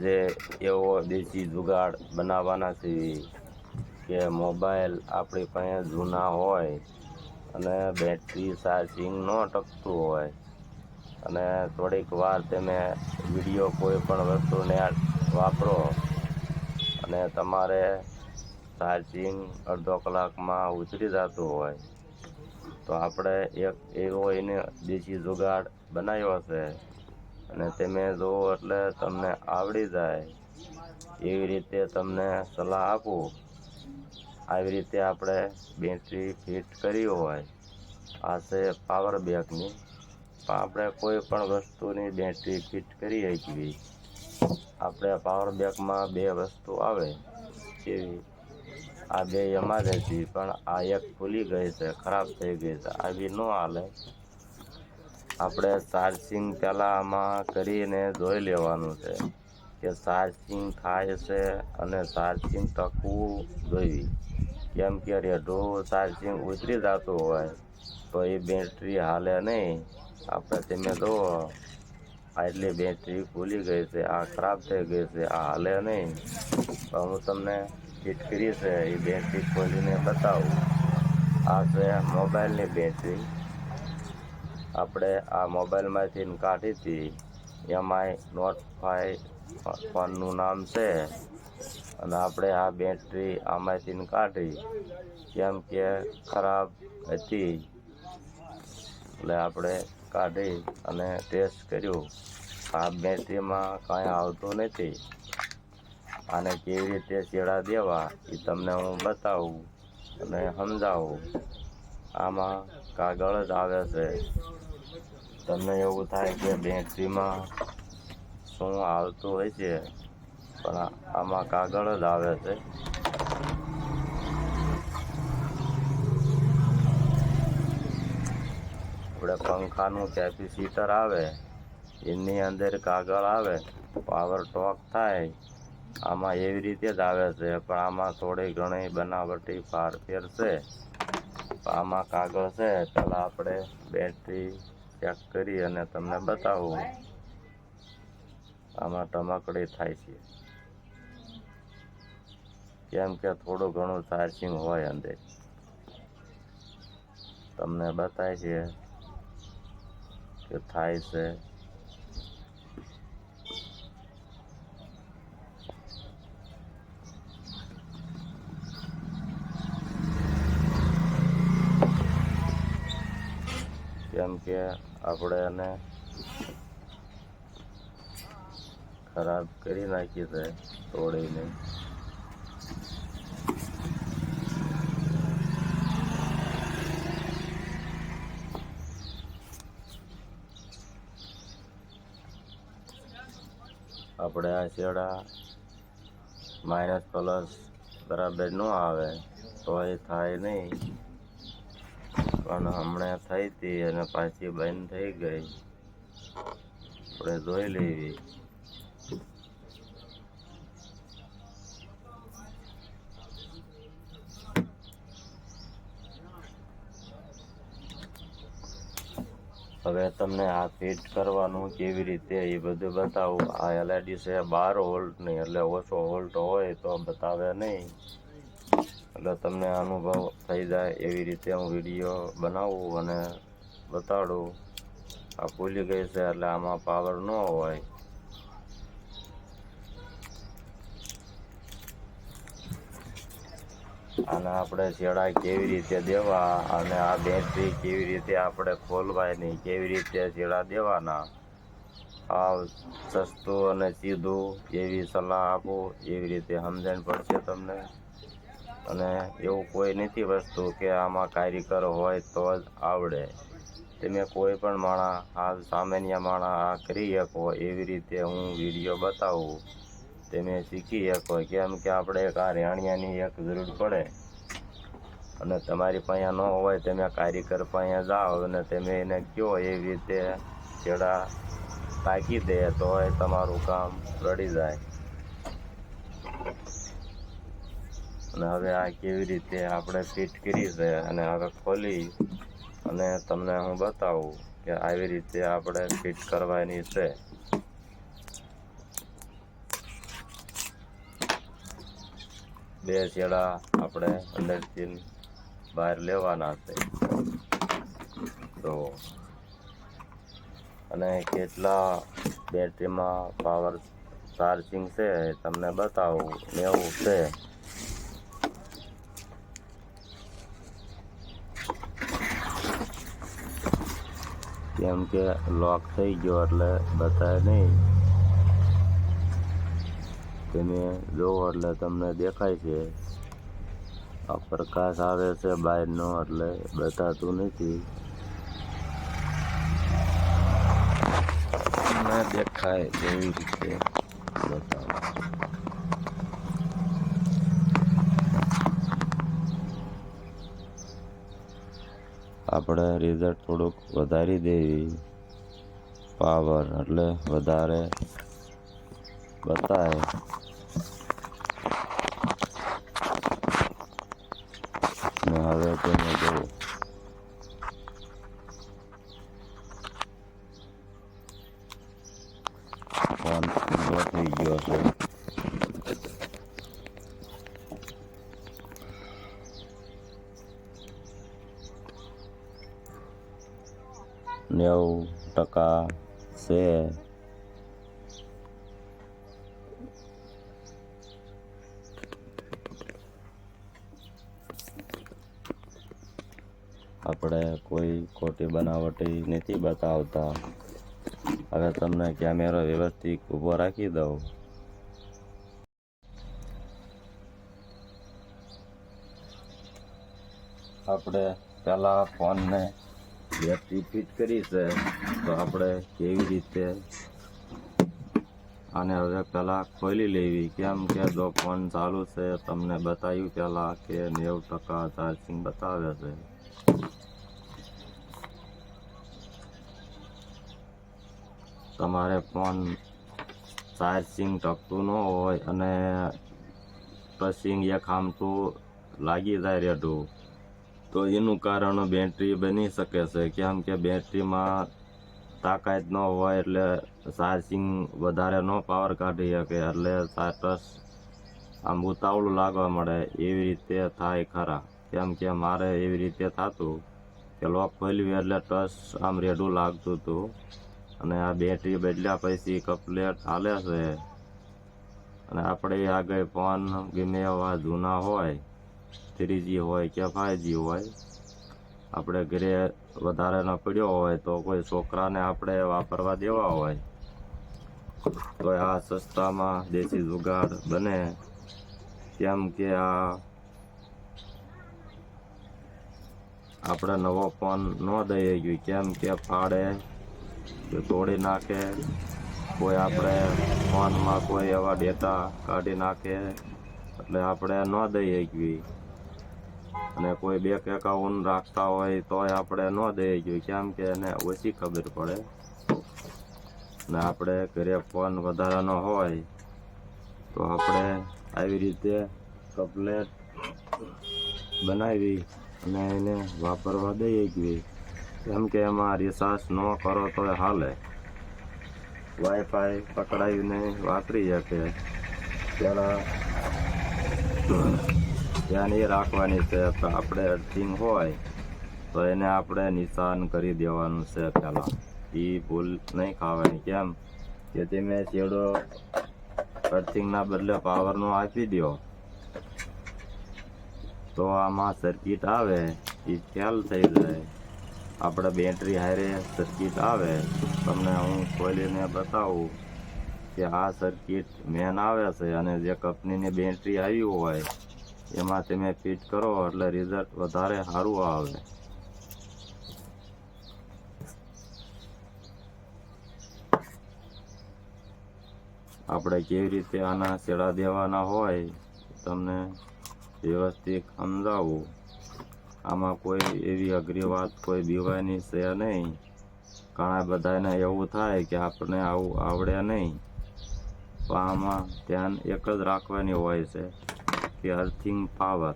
આજે એવો દેશી જુગાડ બનાવવાના છે કે મોબાઈલ આપણી પાસે જૂના હોય અને બેટરી ચાર્જિંગ ન ટકતું હોય અને થોડીક વાર તમે વિડીયો કોઈ પણ વસ્તુને વાપરો અને તમારે ચાર્જિંગ અડધો કલાકમાં ઉતરી જતું હોય તો આપણે એક એવો એને દેશી જુગાડ બનાવ્યો છે અને તમે જુઓ એટલે તમને આવડી જાય એવી રીતે તમને સલાહ આપું. આવી રીતે આપણે બેટરી ફિટ કરી હોય આ છે પાવર બેંકની, આપણે કોઈ પણ વસ્તુની બેટરી ફિટ કરી શકીએ. આપણે પાવર બેંકમાં બે વસ્તુ આવે એવી આ બે એમાં જ હતી, પણ આ એક ખુલી ગઈ છે, ખરાબ થઈ ગઈ છે, આવી ન હાલે. આપણે ચાર્જિંગ પહેલાં આમાં કરીને જોઈ લેવાનું છે કે ચાર્જિંગ થાય છે અને ચાર્જિંગ ટકવું જોઈએ. કેમ કે રેઢું ચાર્જિંગ ઉતરી જતું હોય તો એ બેટરી હાલે નહીં. આપણે તમે જુઓ આટલી બેટરી ખુલી ગઈ છે, આ ખરાબ થઈ ગઈ છે, આ હાલે નહીં. તો હું તમને ફિટ કરી છે એ બેટરી ખોલીને બતાવું. આ છે મોબાઈલની બેટરી. આપણે આ મોબાઈલમાંથી કાઢી હતી, એમાંય નોટ 5 ફોનનું નામ છે અને આપણે આ બેટરી આમાંથી કાઢી કેમ કે ખરાબ હતી એટલે આપણે કાઢી અને ટેસ્ટ કર્યું. આ બેટરીમાં કાંઈ આવતું નથી. આને કેવી રીતે ચેડા દેવા એ તમને હું બતાવું અને સમજાવું. આમાં કાગળ જ આવે છે. તમને એવું થાય કે બેટરીમાં શું આવતું હોય છે, પણ આમાં કાગળ જ આવે છે. આપણે પંખાનું કેપેસિટર આવે એની અંદર કાગળ આવે, પાવર ટોક થાય આમાં એવી રીતે જ આવે છે, પણ આમાં થોડી ઘણી બનાવટી ફેર છે. આમાં કાગળ છે. પહેલાં આપણે બેટરી ચેક કરી અને તમને બતાવું. આમાં ટમકડી થાય છે કેમ કે થોડું ઘણું ચાર્જિંગ હોય અંદર. તમને બતાય છે કે થાય છે. કેમ કે આપણે એને ખરાબ કરી નાખી છે તોડીને. આપણે આ છેડા માઇનસ પ્લસ બરાબર ન આવે તો એ થાય નહીં, પણ હમણાં થઈ હતી અને પાછી બંધ થઈ ગઈ. આપણે જોઈ લેવી. હવે તમને આ ફિટ કરવાનું કેવી રીતે એ બધું બતાવું. આ LED છે 12 વોલ્ટની, એટલે ઓછો વોલ્ટ હોય તો બતાવે નહીં, એટલે તમને અનુભવ થઈ જાય એવી રીતે હું વિડીયો બનાવું અને બતાડું. આ ખુલી ગઈ છે એટલે આમાં પાવર ન હોય. અને આપણે છેડા કેવી રીતે દેવા અને આ બેટરી કેવી રીતે આપણે ખોલવાની, કેવી રીતે છેડા દેવાના, આ સસ્તું અને સીધું એવી સલાહ આપું. એવી રીતે સમજણ પડશે તમને. અને એવું કોઈ નથી વસ્તુ કે આમાં કારીગર હોય તો જ આવડે. તમે કોઈ પણ માણસ, હાલ સામાન્ય માણસ આ કરી શકો એવી રીતે હું વિડીયો બતાવું. તમે શીખી શકો. કેમ કે આપણે એક આ રેણિયાની એક જરૂર પડે અને તમારી પાસે ન હોય, તમે કારીગર પાસે જાઓ અને તમે એને કહો એવી રીતે છેડા ટાંકી દે તો એ તમારું કામ રડી જાય. અને હવે આ કેવી રીતે આપણે ફિટ કરી છે અને હવે ખોલી અને તમને હું બતાવું કે આવી રીતે આપણે ફિટ કરવાની છે. બે છેડા આપણે અંદરથી બહાર લેવાના છે. તો અને કેટલા બેટરીમાં પાવર ચાર્જિંગ છે તમને બતાવું. 90 છે. કેમ કે લોક થઈ ગયો એટલે બતાવે નહીં. તમે જોવો એટલે તમને દેખાય છે. આ પ્રકાશ આવે છે બહારનો એટલે બતાતું નથી. તમને દેખાય એવી રીતે બતાવો. આપણે રિઝલ્ટ થોડુંક વધારી દેવી પાવર એટલે વધારે બતાવે. ને હવે તમે જો ફોન પૂરો થઈ ગયો છે. %90 છે. આપણે કોઈ ખોટી બનાવટી નથી બતાવતા. હવે તમને કેમેરો વ્યવસ્થિત ઊભો રાખી દઉં. આપણે પહેલાં ફોનને બેટરી ફિટ કરી છે. તો આપણે કેવી રીતે આને હવે પહેલાં ખોલી લેવી. કેમ કે જો ફોન ચાલુ છે તમને બતાવ્યું પહેલાં કે 90% ચાર્જિંગ બતાવે છે. તમારે ફોન ચાર્જિંગ ટકતું ન હોય અને ટચિંગ એક આમતું લાગી જાય રેડું, તો એનું કારણ બેટરી બની શકે છે. કેમ કે બેટરીમાં તાકાત ન હોય એટલે ચાર્જિંગ વધારે ન પાવર કાઢી શકે એટલે ટચ આમ ઉતાવળું લાગવા મળે. એવી રીતે થાય ખરા. કેમ કે મારે એવી રીતે થતું કે લોક ખોલ્યું એટલે ટચ આમ રેડું લાગતું હતું. અને આ બેટરી બદલ્યા પછી કમ્પ્લેટ હાલે છે. અને આપણે આગળ ફોન ગમે એવા જૂના હોય, 3G હોય કે 5G હોય, આપણે ઘરે વધારેનો પડ્યો હોય તો કોઈ છોકરાને આપણે વાપરવા દેવા હોય તો આ સસ્તામાં દેશી જુગાડ બને. કેમ કે આ આપણે નવો ફોન ન દઈએ ગયું. કેમ કે ફાડે કે તોડી નાખે, કોઈ આપણે ફોનમાં કોઈ એવા ડેટા કાઢી નાખે એટલે આપણે ન દઈએ ગયું. અને કોઈ બેંક એકાઉન્ટ રાખતા હોય તોય આપણે ન દઈએ ગયું. કેમ કે એને ઓછી ખબર પડે. ને આપણે ઘરે ફોન વધારાનો હોય તો આપણે આવી રીતે કમ્પ્લેટ બનાવી અને એને વાપરવા દઈએ ગયું. કેમ કે એમાં રિચાર્જ ન કરો તો હાલે. વાઈફાઈ પકડાવીને વાપરી શકે. પહેલાં ધ્યાન એ રાખવાની છે કે આપણે અર્થિંગ હોય તો એને આપણે નિશાન કરી દેવાનું છે પહેલાં. એ ભૂલ નહીં ખાવાની. કેમ કે તમે છેડો અર્થિંગના બદલે પાવરનો આપી દો તો આમાં સર્કિટ આવે એ ખ્યાલ થઈ જાય. આપણે બેટરી હારે સર્કિટ આવે. તમને હું ખોલીને બતાવું કે આ સર્કિટ મેન આવે છે અને જે કંપનીની બેટરી આવી હોય એમાં તમે ફિટ કરો એટલે રિઝલ્ટ વધારે સારું આવે. આપણે કેવી રીતે આના છેડા દેવાના હોય તમને વ્યવસ્થિત સમજાવું. આમાં કોઈ એવી અઘરી વાત કોઈ બીવાની છે નહીં. ઘણા બધાને એવું થાય કે આપણે આવું આવડે નહીં. પણ આમાં ધ્યાન એક જ રાખવાની હોય છે કે અર્થિંગ પાવર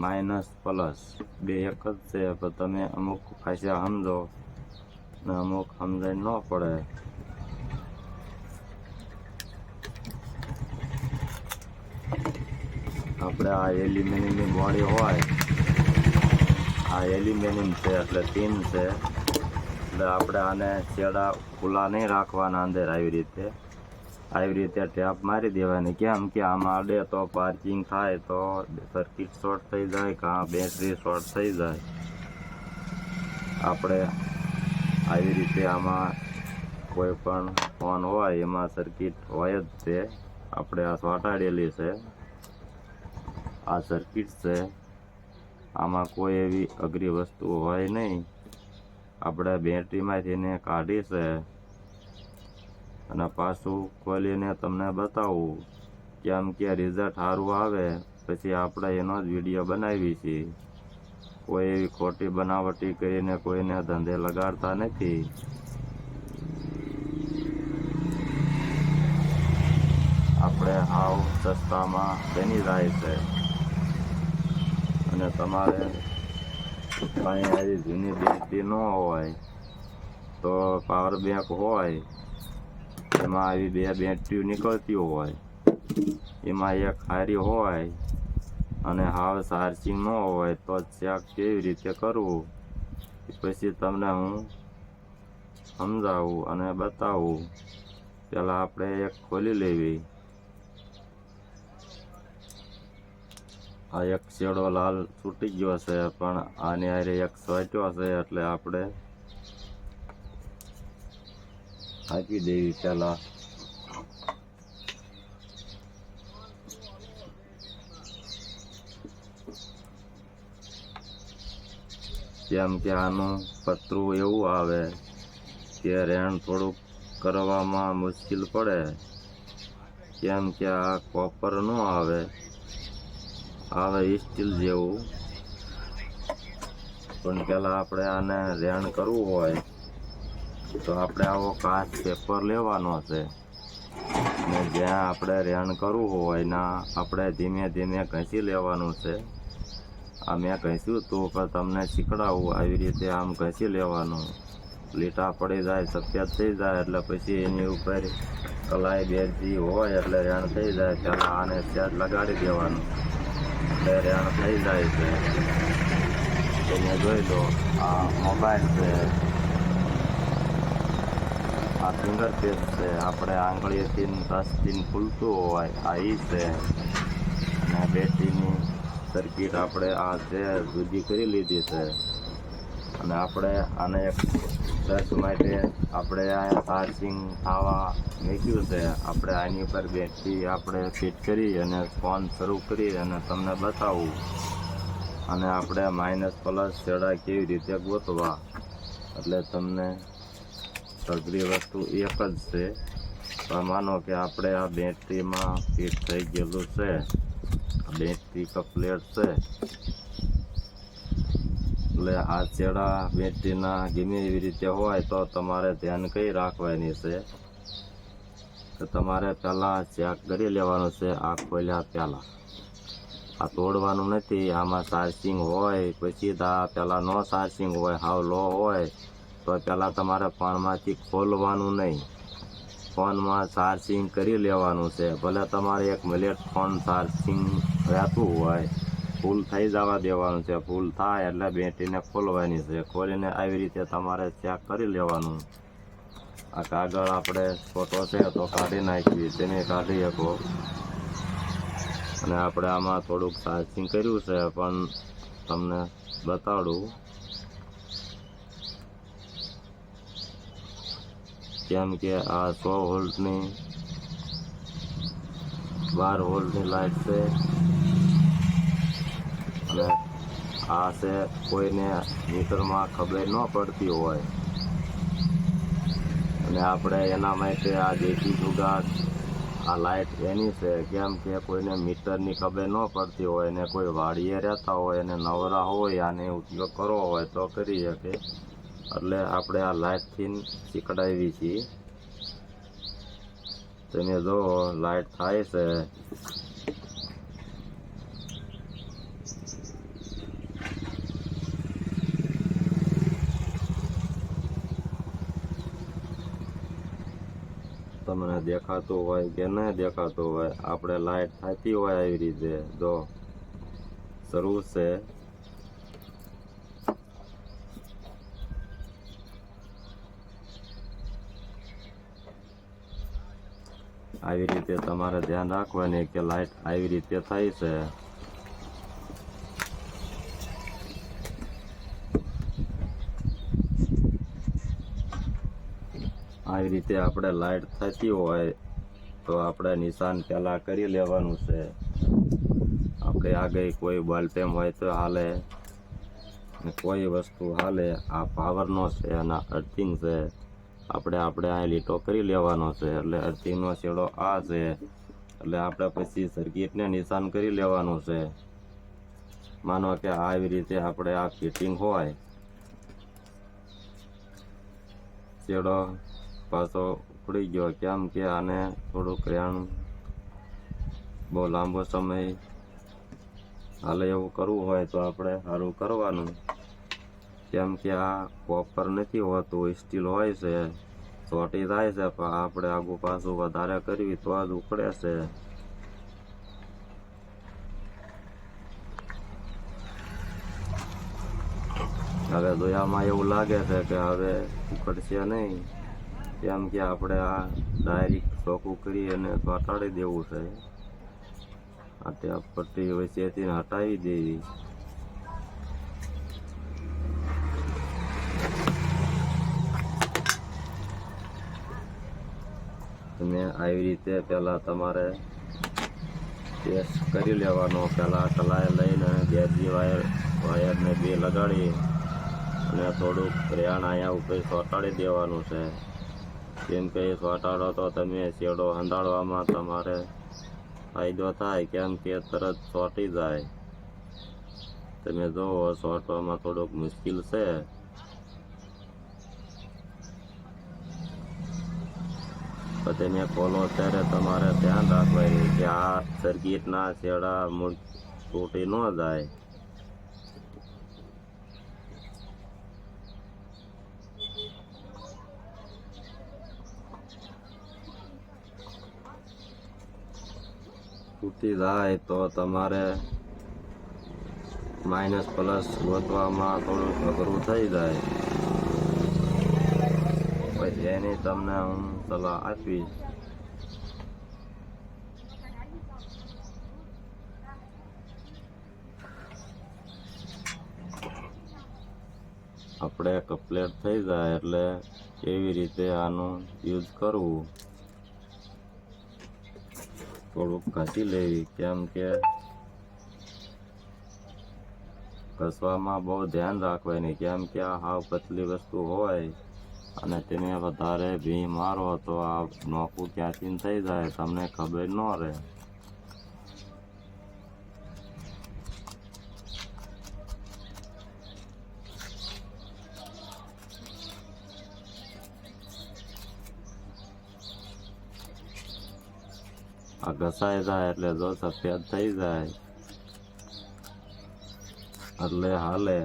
માઇનસ પ્લસ બે એક જ છે. પણ તમે અમુક ભાષા સમજો ને અમુક સમજાય ન પડે. આપણે આ એલ્યુમિનિયમની બોડી હોય, આ એલ્યુમિનિયમ છે એટલે ટીન છે, એટલે આપણે આને છેડા ખુલ્લા નહીં રાખવાના અંદર. આવી રીતે ટેપ મારી દેવાની. કેમ કે આમાં અડે તો પાર્કિંગ થાય તો સર્કિટ શોર્ટ થઈ જાય કાં બેટરી શોર્ટ થઈ જાય. આપણે આવી રીતે આમાં કોઈ પણ ફોન હોય એમાં સર્કિટ હોય જ છે. આપણે આ ચોંટાડેલી છે, આ સર્કિટ છે. આમાં કોઈ એવી અઘરી વસ્તુ હોય નહીં. આપણે બેટરીમાંથી એને કાઢી છે અને પાછું ખોલીને તમને બતાવું. કેમ કે રિઝલ્ટ સારું આવે પછી આપણે એનો જ વિડીયો બનાવી છીએ. કોઈ એવી ખોટી બનાવટી કરીને કોઈને ધંધે લગાડતા નથી. આપણે હાવ સસ્તામાં બની જાય છે. અને તમારે કાંઈ આવી જૂની બેટરી ન હોય તો પાવર બેંક હોય એમાં આવી બે બેટરીઓ નીકળતી હોય, એમાં એક હારી હોય અને હાવ ચાર્જિંગ ન હોય તો ચેક કેવી રીતે કરવું પછી તમને હું સમજાવું અને બતાવું. પહેલાં આપણે એક ખોલી લેવી. આ એક છેડો લાલ છૂટી ગયો છે પણ આની હારે એક ચોંટ્યો છે એટલે આપણે આપી દેવી. પહેલાં કેમ કે આનું પતરું એવું આવે કે રેણ થોડુંક કરવામાં મુશ્કેલ પડે. કેમ કે આ કોપર ન આવે સ્ટીલ જેવું. પણ પહેલાં આપણે આને રેણ કરવું હોય તો આપણે આવો કાચ પેપર લેવાનો છે અને જ્યાં આપણે રેણ કરવું હોય ના આપણે ધીમે ધીમે ઘસી લેવાનું છે. આ મેં ઘસ્યું હતું પણ તમને શીખડાવું. આવી રીતે આમ ઘસી લેવાનું. લીટા પડી જાય, સફેદ થઈ જાય એટલે પછી એની ઉપર કલાઈ બેજી હોય એટલે રેણ થઈ જાય. પહેલાં આને સેજ લગાડી દેવાનું એટલે રેણ થઈ જાય છે. તમે જોઈ લો આ મોબાઈલ છે, આ ફિંગર પેસ્ટ છે. આપણે આંગળીએથી ટચથી ખુલતું હોય આ છે. અને બેટરીની સર્કિટ આપણે આ છે જુદી કરી લીધી છે. અને આપણે આને એક દસ માટે આપણે આ ચાર્જિંગ થવા મૂક્યું છે. આપણે આની ઉપર બેટરી આપણે ફિટ કરી અને ફોન શરૂ કરી અને તમને બતાવું. અને આપણે માઇનસ પ્લસ છેડા કેવી રીતે ગોતવા એટલે તમને અઘરી વસ્તુ એક જ છે. માનો કે આપણે આ બેટરીમાં ફિટ થઈ ગયેલું છે. બેટરી કમ્પ્લેટ છે એટલે આ છેડા બેટરીના ગમે એવી રીતે હોય તો તમારે ધ્યાન કઈ રાખવાની છે કે તમારે પહેલાં ચેક કરી લેવાનું છે. આ ખોલ્યા પહેલાં આ તોડવાનું નથી. આમાં ચાર્જિંગ હોય પછી પહેલાં નો ચાર્જિંગ હોય, હાવ લો હોય તો પહેલાં તમારે ફોનમાંથી ખોલવાનું નહીં. ફોનમાં ચાર્જિંગ કરી લેવાનું છે. ભલે તમારે 1 મિનિટ ફોન ચાર્જિંગ રહેતું હોય, ફૂલ થઈ જવા દેવાનું છે. ફૂલ થાય એટલે બેટરીને ખોલવાની છે. ખોલીને આવી રીતે તમારે ચેક કરી લેવાનું. આ કાગળ આપણે ફોટો છે તો કાઢી નાખીએ, તેને કાઢી શકો. અને આપણે આમાં થોડુંક ચાર્જિંગ કર્યું છે પણ તમને બતાડું. કેમ કે આ 100 વોલ્ટની 12 વોલ્ટની લાઇટ છે અને આ છે કોઈને મીટરમાં ખબર ન પડતી હોય અને આપણે એના માટે આ દેશી જુગાડ આ લાઇટ એની છે. કેમ કે કોઈને મીટરની ખબર ન પડતી હોય ને કોઈ વાડીએ રહેતા હોય અને નવરા હોય આને ઉપયોગ કરવો હોય તો કરી શકે. એટલે આપણે આ લાઇટથી શીખડાવી છીએ. તમે જો લાઇટ થાય છે. તમને દેખાતું હોય કે ન દેખાતું હોય, આપણે લાઈટ થતી હોય આવી રીતે જો શરૂ છે. આવી રીતે તમારે ધ્યાન રાખવાની કે લાઈટ આવી રીતે થાય છે. આવી રીતે આપણે લાઈટ થતી હોય તો આપણે નિશાન પહેલાં કરી લેવાનું છે. આપણે આગળ કોઈ બલ્બ હોય તો હાલે, કોઈ વસ્તુ હાલે. આ પાવરનો છે અને અર્થિંગ છે. આપણે આ લીટો કરી લેવાનો છે. એટલે અર્થિંગનો છેડો આ છે. એટલે આપણે પછી સર્કિટને નિશાન કરી લેવાનું છે. માનો કે આવી રીતે આપણે આ ફિટિંગ હોય, છેડો પાછો ઉખડી ગયો, કેમ કે આને થોડુંક રેણ બહુ લાંબો સમય હાલે એવું કરવું હોય તો આપણે સારું કરવાનું. કેમ કે આ કોપર નથી હોતું, સ્ટીલ હોય છે, ચોટી થાય છે, પણ આપણે આગું પાછું વધારે કરવી તો જ ઉખડે છે. હવે દોયામાં એવું લાગે છે કે હવે ઉખડશે નહીં, કેમ કે આપણે આ ડાયરેક્ટ ચોખ્ખું કરી અને ચોંટાડી દેવું છે. આ ટેપ પટ્ટી વચ્ચેથી હટાવી દેવી. તમે આવી રીતે પહેલાં તમારે ટેસ્ટ કરી લેવાનો. પહેલાં કલાઈ લઈને બેટરી વાયરને બે લગાડી અને થોડુંક રેણ અહીંયા ઉપર ચોંટાડી દેવાનું છે. કેમ કે એ ચોંટાડો તો તમે છેડો હંધાડવામાં તમારે ફાયદો થાય, કેમ કે તરત ચોંટી જાય. તમે જુઓ ચોંટવામાં થોડુંક મુશ્કેલ છે. તમે ખોલો ત્યારે તમારે ધ્યાન રાખવાનું કે આ સર્કિટના છેડા તૂટી ન જાય. તૂટી જાય તો તમારે માઇનસ પ્લસ ગોતવામાં થોડુંક અઘરું થઈ જાય. પછી એની તમને હું સલાહ આપીશ. આપણે કમ્પ્લીટ થઈ જાય એટલે કેવી રીતે આનું યુઝ કરવું, થોડુંક ઘસી લેવી. કેમ કે ઘસવામાં બહુ ધ્યાન રાખવાની, કેમ કે આ હાવ પતલી વસ્તુ હોય અને તેને વધારે ભી મારો તો આ નોખું ક્યાંથી થઈ જાય તમને ખબર ન રહે. આ ઘસાઈ જાય એટલે જો સફેદ થઈ જાય એટલે હાલે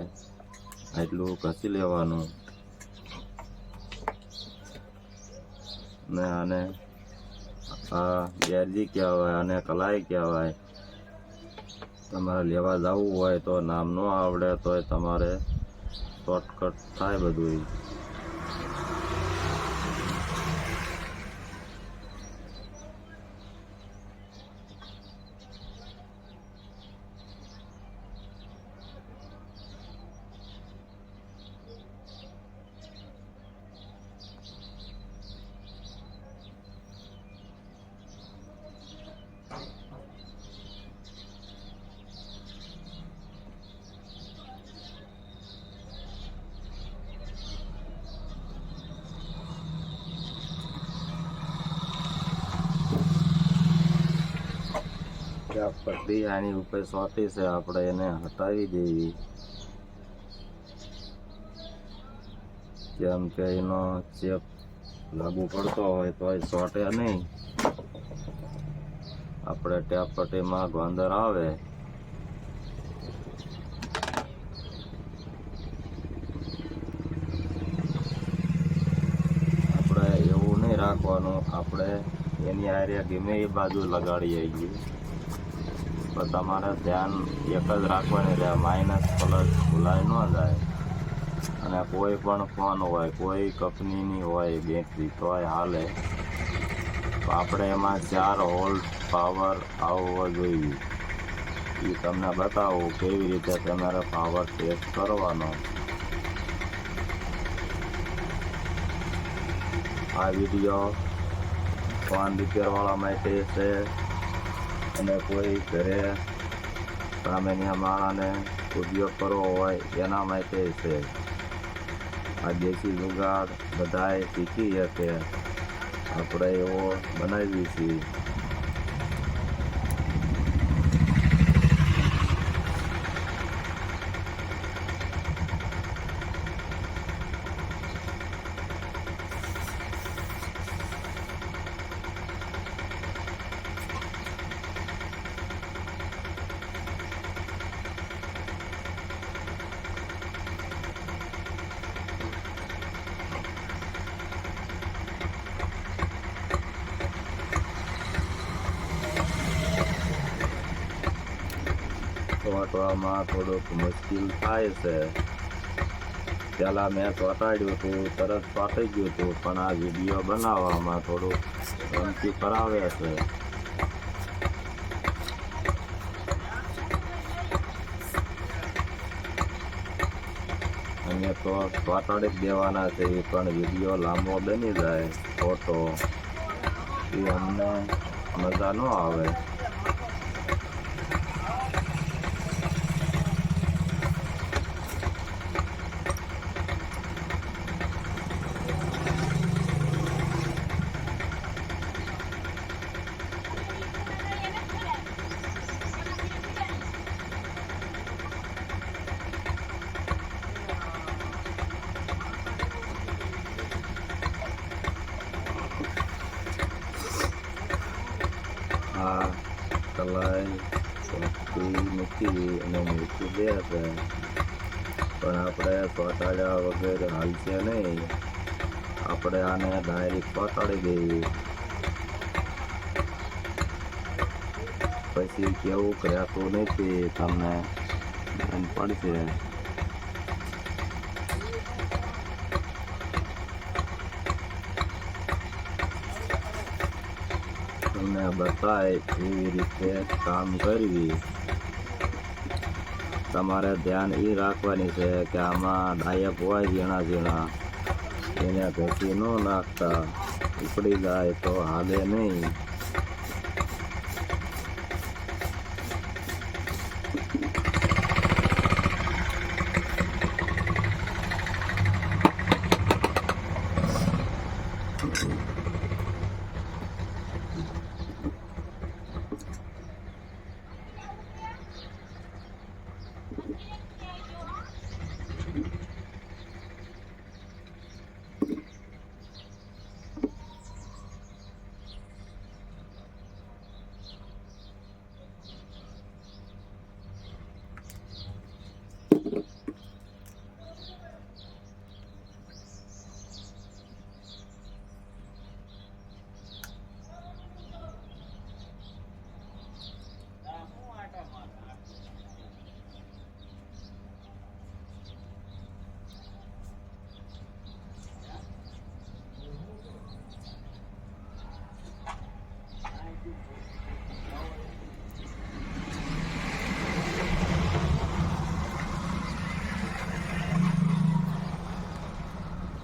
એટલું ઘસી લેવાનું. ને આને આ બેરજી કહેવાય અને કલાઈ કહેવાય. તમારે લેવા જવું હોય તો નામ ન આવડે તોય તમારે શોર્ટકટ થાય બધું. પટ્ટી આની ઉપર ચોટી છે, આપણે એને હટાવી દેવી. કેમ કે એનો ચેપ લાગુ પડતો હોય તો ચોટે નહીં. આપણે ટેપ પટ્ટીમાં ગોંદર આવે આપણે એવું નહીં રાખવાનું કરવાનું, આપણે એની હારે ગમે એ બાજુ લગાડીએ છીએ. પણ તમારે ધ્યાન એક જ રાખવાની રહે, માઇનસ પ્લસ ભૂલાઈ ન જાય. અને કોઈ પણ ફોન હોય, કોઈ કંપનીની હોય બેટરી તોય હાલે, આપણે એમાં 4 વોલ્ટ પાવર આવવો જોઈએ. એ તમને બતાવું કેવી રીતે તમારે પાવર ટેસ્ટ કરવાનો. આ વિડીયો ફોન રિપેરવાળા માટે છે, અને કોઈ ઘરે સામાન્ય માણસને ઉપયોગ કરવો હોય એના માટે છે. આ દેશી જુગાડ બધાએ શીખી શકે, આપણે એવો બનાવીએ છીએ. ચોંટવામાં થોડુંક મુશ્કેલ થાય છે. પહેલાં મેં ચોંટાડ્યું હતું, તરત ચોંટી ગયું હતું, પણ આ વિડીયો બનાવવામાં થોડુંક ગમતી કરાવે છે. અમે તો ચોંટાડી જ દેવાના છે, પણ વિડીયો લાંબો બની જાય ફોટો એ અમને મજા ન આવે. આ કલાઈ મૂકી અને મૂકી દે છે, પણ આપણે ચોંટાડ્યા વગર હાલશે નહીં. આપણે આને ડાયરેક્ટ ચોંટાડી દઈએ, પછી કેવું કહેતું નથી, તમને ધ્યાન પડશે. તમને બતાય એવી રીતે કામ કરવી. તમારે ધ્યાન એ રાખવાની છે કે આમાં ડાયક હોય ઝીણા ઝીણા, એને ઘસી ન નાખતા, ઉપડી જાય તો હાલે નહીં.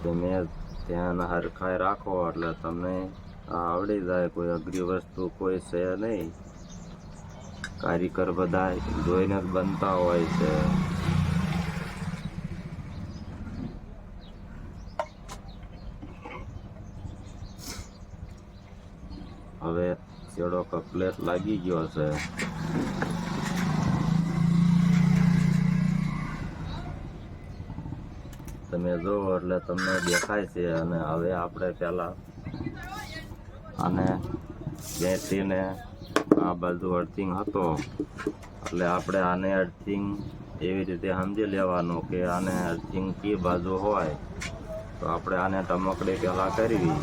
તમે ધ્યાન હરખાઈ રાખો એટલે તમને આવડી જાય. કોઈ અઘરી વસ્તુ કોઈ છે નહીં. કારીગર બધા જોઈને જ બનતા હોય છે. હવે છેડો કમ્પ્લેટ લાગી ગયો છે. તમે જુઓ એટલે તમને દેખાય છે. અને હવે આપણે પહેલાં આને બેસીને આ બાજુ અર્થિંગ હતો એટલે આપણે આને અર્થિંગ એવી રીતે સમજી લેવાનું કે આને અર્થિંગ કી બાજુ હોય તો આપણે આને ટમકડી પહેલાં કરવી.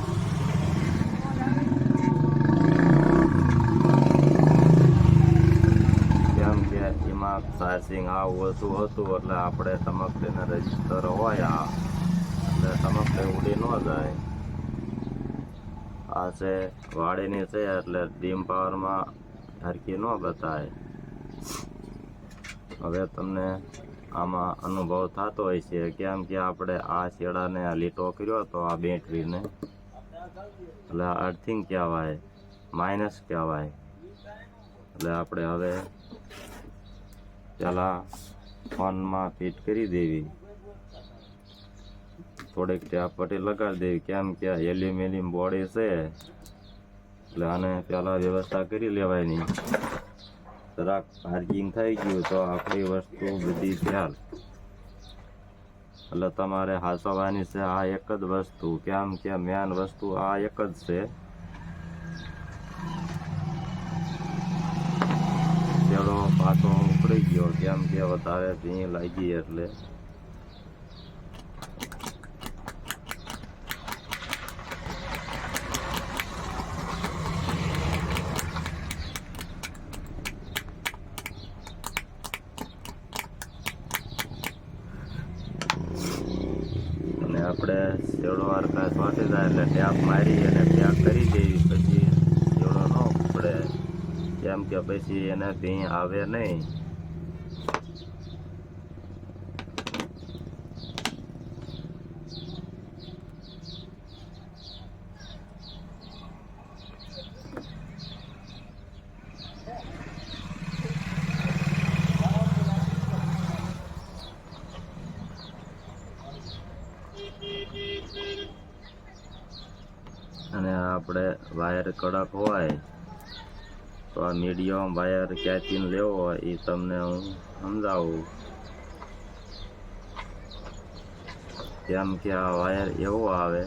ચાર્જિંગ ઓછું હતું એટલે આપણે ટમકડીને રજીસ્ટર હોય એટલે ટમકડી ઉડી ન જાય. આ છે વાડીની છે એટલે ડીમ પાવરમાં હરકી ન બતાય. હવે તમને આમાં અનુભવ થતો હોય છે, કેમ કે આપણે આ છેડાને લીટો કર્યો તો આ બેટરીને એટલે અર્થિંગ કહેવાય, માઇનસ કહેવાય. એટલે આપણે હવે પહેલાં ફોનમાં ફિટ કરી દેવી, થોડીક ટેપ પટ્ટી લગાડી દેવી, કેમ કે એલ્યુમિનિયમ બોડી છે એટલે આને પહેલાં વ્યવસ્થા કરી લેવાની. જરાક પાર્કિંગ થઈ ગયું તો આપણી વસ્તુ બધી ફેલ. એટલે તમારે હાંસવાની છે આ એક જ વસ્તુ, કેમ કે મેન વસ્તુ આ એક જ છે. છેડો પાછો ઉપડી ગયો કેમ કે વધારે ભીં લાગી એટલે. આપણે છેડો હરખા ચોંટી જાય એટલે ટેપ મારી અને પેક કરી દેવી. પછી છેડો ન ઉપડે, કેમ કે પછી એને ભીં આવે નહીં. અને આપણે વાયર કડક હોય તો આ મીડિયમ વાયર ક્યાંથી લેવો હોય એ તમને હું સમજાવું. કેમ કે આ વાયર એવો આવે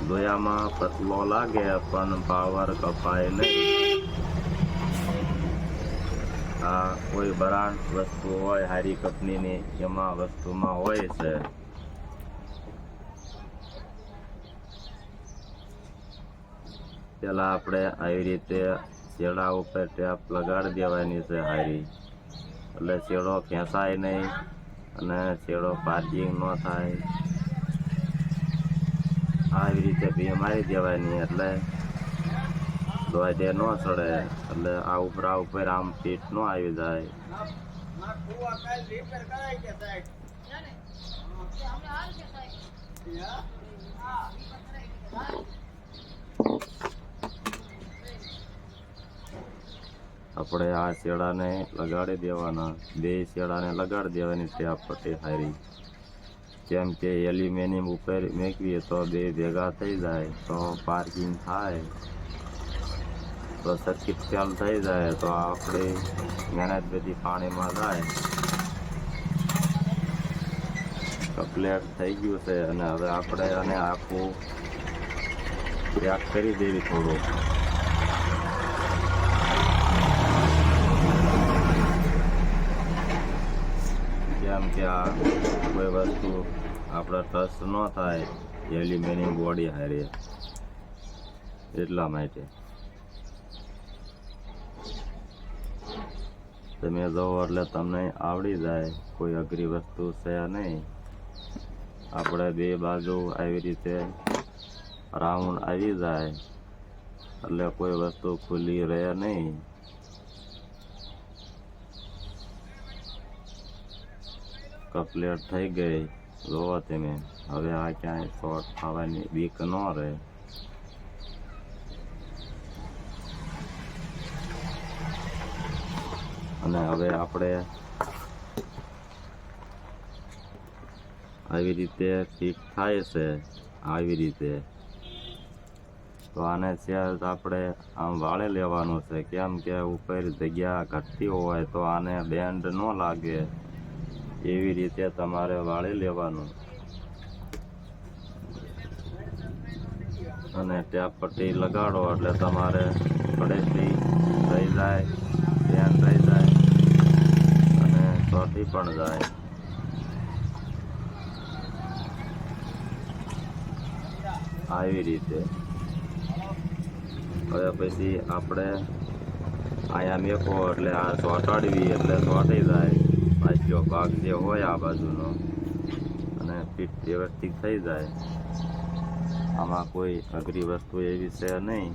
દોયામાં પતલો લાગે પણ પાવર કપાય નહીં. આ કોઈ બ્રાન્ડ વસ્તુ હોય હારી કંપનીની એમાં વસ્તુમાં હોય છે. પેલા આપણે આવી રીતે છેડા ઉપર ટેપ લગાડી દેવાની છે હારી, એટલે છેડો ખેંચાય નહીં અને છેડો પાર્કિંગ ન થાય. આવી રીતે ભી મારી દેવાની એટલે દોડે ન ચડે, એટલે આ ઉપર આમ ફીટ ન આવી જાય. આપણે આ છેડાને લગાડી દેવાના, બે છેડાને લગાડી દેવાની ટેપ પટ્ટી હારી. કેમ કે એલ્યુમિનિયમ ઉપર મેકવીએ તો બે ભેગા થઈ જાય તો પાર્કિંગ થાય, તો સર્કિટ ફેલ થઈ જાય તો આપણી મહેનત બધી પાણીમાં જાય. કમ્પ્લીટ થઈ ગયું છે અને હવે આપણે આને આખું પેક કરી દેવી થોડું. કેમ કે આ કોઈ વસ્તુ આપણે ટચ ન થાય એલ્યુમિનિયમ બોડી હારે, એટલા માટે. તમે જોવો એટલે તમને આવડી જાય, કોઈ અઘરી વસ્તુ છે નહીં. આપણે બે બાજુ આવી રીતે રાઉન્ડ આવી જાય એટલે કોઈ વસ્તુ ખુલ્લી રહે નહીં. કમ્પ્લીટ થઈ ગઈ જોવો તમે. હવે આ ક્યાંય શોર્ટ થવાની બીક ન રહે. અને હવે આપણે આવી રીતે ફિટ થાય છે, આવી રીતે. તો આને સેજ આપણે આમ વાળે લેવાનું છે, કેમ કે ઉપર જગ્યા ઘટતી હોય તો આને બેન્ડ ન લાગે, એવી રીતે તમારે વાળી લેવાનું. અને ટેપ પટ્ટી લગાડો એટલે તમારે પડેથી થઈ જાય, બેન્ડ થઈ જાય અને ચોટી પણ જાય. આવી રીતે. હવે પછી આપણે અહીંયા મેકો એટલે આ ચોંટાડવી એટલે ચોંટી જાય. પાછો ભાગ જે હોય આ બાજુનો અને ફિટ વ્યવસ્થિત થઈ જાય. આમાં કોઈ અઘરી વસ્તુ એવી છે નહીં.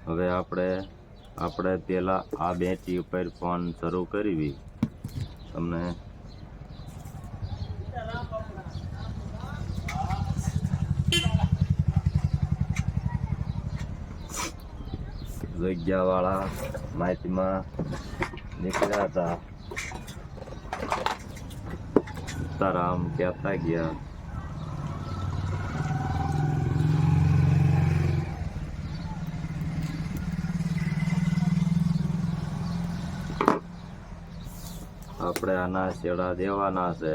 હવે આપણે પેલા આ બેટરી ઉપર ફોન શરૂ કરવી. તમને જગ્યાવાળા માહિતીમાં નીકળ્યા હતા. તારા આમ કહેતા ગયા. આપણે આના શેડા દેવાના છે,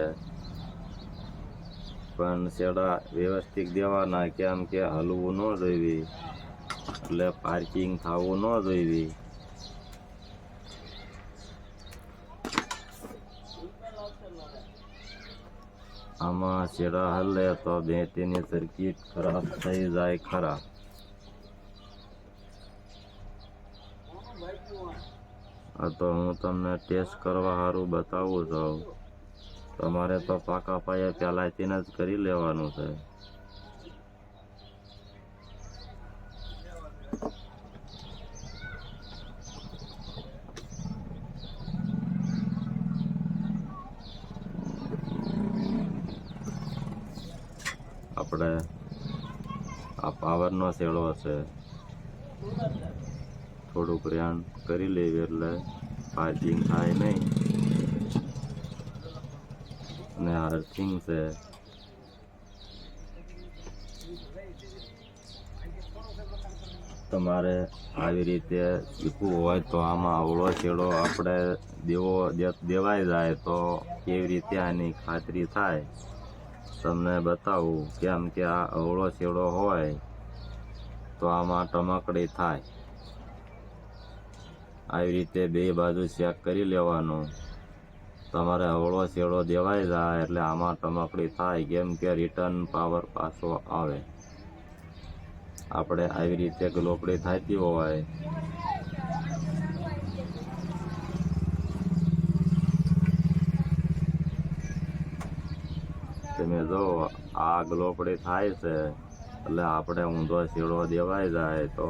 પણ શેડા વ્યવસ્થિત દેવાના. કેમ કે હલવું ન જોઈએ, એટલે પાર્કિંગ થવું ન જોઈએ. આમાં શેડા હલે તો બેટરીની સર્કિટ ખરાબ થઈ જાય ખરા. આ તો હું તમને ટેસ્ટ કરવા સારું બતાવું છું. તમારે તો પાકા પાયે પહેલાંથી જ કરી લેવાનું છે. આપણે આ પાવરનો શેડો છે, થોડુંક રેણ કરી લેવી એટલે પાર્કિંગ થાય નહીં. અને અર્થિંગ છે. તમારે આવી રીતે શીખવું હોય તો આમાં અવળો શેડો આપણે દેવાઈ જાય તો કેવી રીતે આની ખાતરી થાય તમને બતાવું. કેમ કે આ અવળો શેડો હોય તો આમાં ટમકડી થાય. આવી રીતે બે બાજુ ચેક કરી લેવાનું. તમારે અવળો શેડો દેવાઈ જાય એટલે આમાં ટમકડી થાય. કેમ કે રિટર્ન પાવર પાછો આવે. આપણે આવી રીતે ગ્લોપડી થતી હોય તમે જો આ ગ્લોપડી થાય છે એટલે આપણે ઊંધો શેડો દેવાઈ જાય તો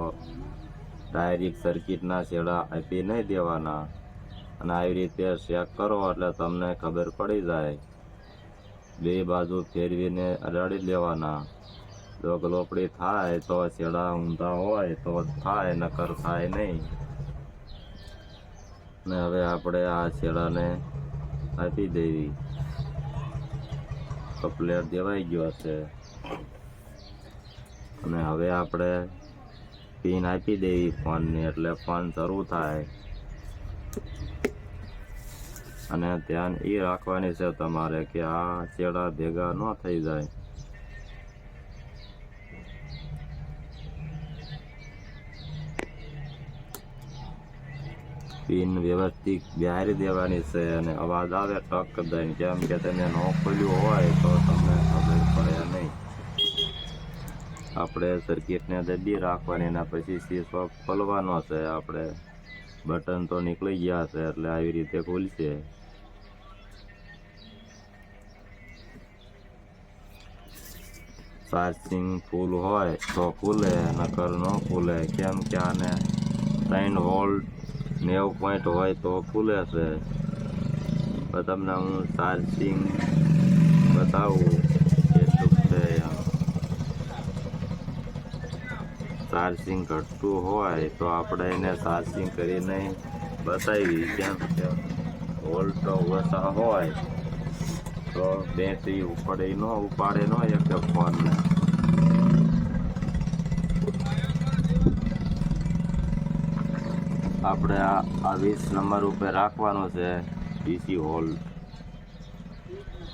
ડાયરેક્ટ સર્કિટના શેડા આપી નહીં દેવાના. અને આવી રીતે ચેક કરો એટલે તમને ખબર પડી જાય. બે બાજુ ફેરવીને અડાડી લેવાના. જો ગ્લોપડી થાય તો શેડા ઊંધા હોય તો થાય, નકર થાય નહીં. ને હવે આપણે આ શેડાને આપી દેવી. કપલેટ દેવાઈ ગયો છે અને હવે આપણે પિન આપી દેવી ફોનની એટલે ફોન શરૂ થાય. અને ધ્યાન એ રાખવાની છે તમારે કે આ શેડા ભેગા ન થઈ જાય. પિન વ્યવસ્થિત બહારી દેવાની છે અને અવાજ આવે ટક દઈને. કેમ કે તમે ન ખોલ્યું હોય તો તમને ખબર પડે નહીં. આપણે સર્કિટને દબી રાખવાની અને પછી સ્વિચ ઓફ ખોલવાનો છે. આપણે બટન તો નીકળી ગયા છે એટલે આવી રીતે ખુલશે. ચાર્જિંગ ફૂલ હોય તો ખુલે, નકર ન ખુલે. કેમ કે આને 3 વોલ્ટ 90 પોઈન્ટ હોય તો ખુલે છે. તો તમને હું ચાર્જિંગ બતાવું કેટલું છે. ચાર્જિંગ ઘટતું હોય તો આપણે એને ચાર્જિંગ કરીને બતાવી. કેમ કે વોલ્ટ ઓછા હોય તો બેટરી ઉપાડે ન એક ફોનને. આપણે આ 20 નંબર ઉપર રાખવાનું છે DC હોલ્ડ.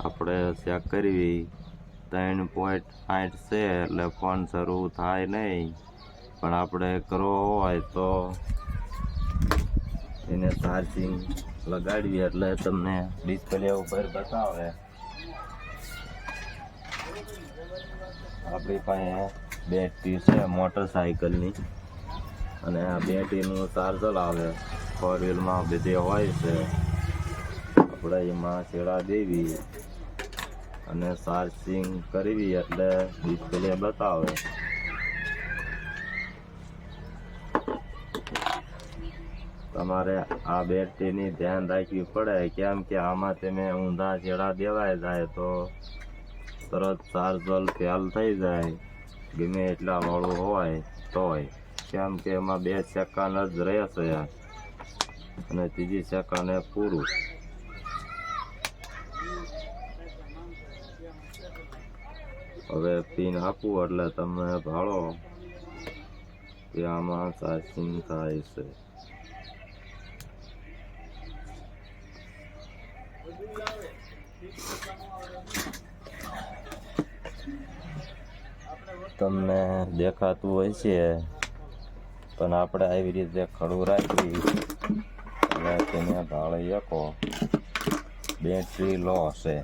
આપણે ચેક કરવી 3.8 છે એટલે ફોન શરૂ થાય નહીં. પણ આપણે કરવો હોય તો એને ચાર્જિંગ લગાડવી એટલે તમને ડિસ્પ્લે ઉપર બતાવે. આપણી પાસે બેટરી છે મોટરસાઇકલની, અને આ બેટરીનું ચાર્જર આવે 4 વ્હીલમાં બધે હોય છે. આપણે એમાં છેડા દેવી અને ચાર્જિંગ કરવી એટલે ડિસ્પ્લે બતાવે. તમારે આ બેટરીની ધ્યાન રાખવી પડે, કેમ કે આમાં તમે ઊંધા છેડા દેવાય જાય તો તરત ચાર્જર ફેલ થઈ જાય, ગમે એટલા વાળું હોય તોય. કેમ કે એમાં 2 સેકન્ડ જ રહેશે અને ત્રીજી સેકન્ડ પૂરું. હવે પિન આપવું એટલે તમે ભાળો કે આમાં ચાર્જિંગ થાય છે. તમને દેખાતું હોય છે, પણ આપણે આવી રીતે ખડું રાખી અને તેને ભાળી શકો. બેટરી લો છે,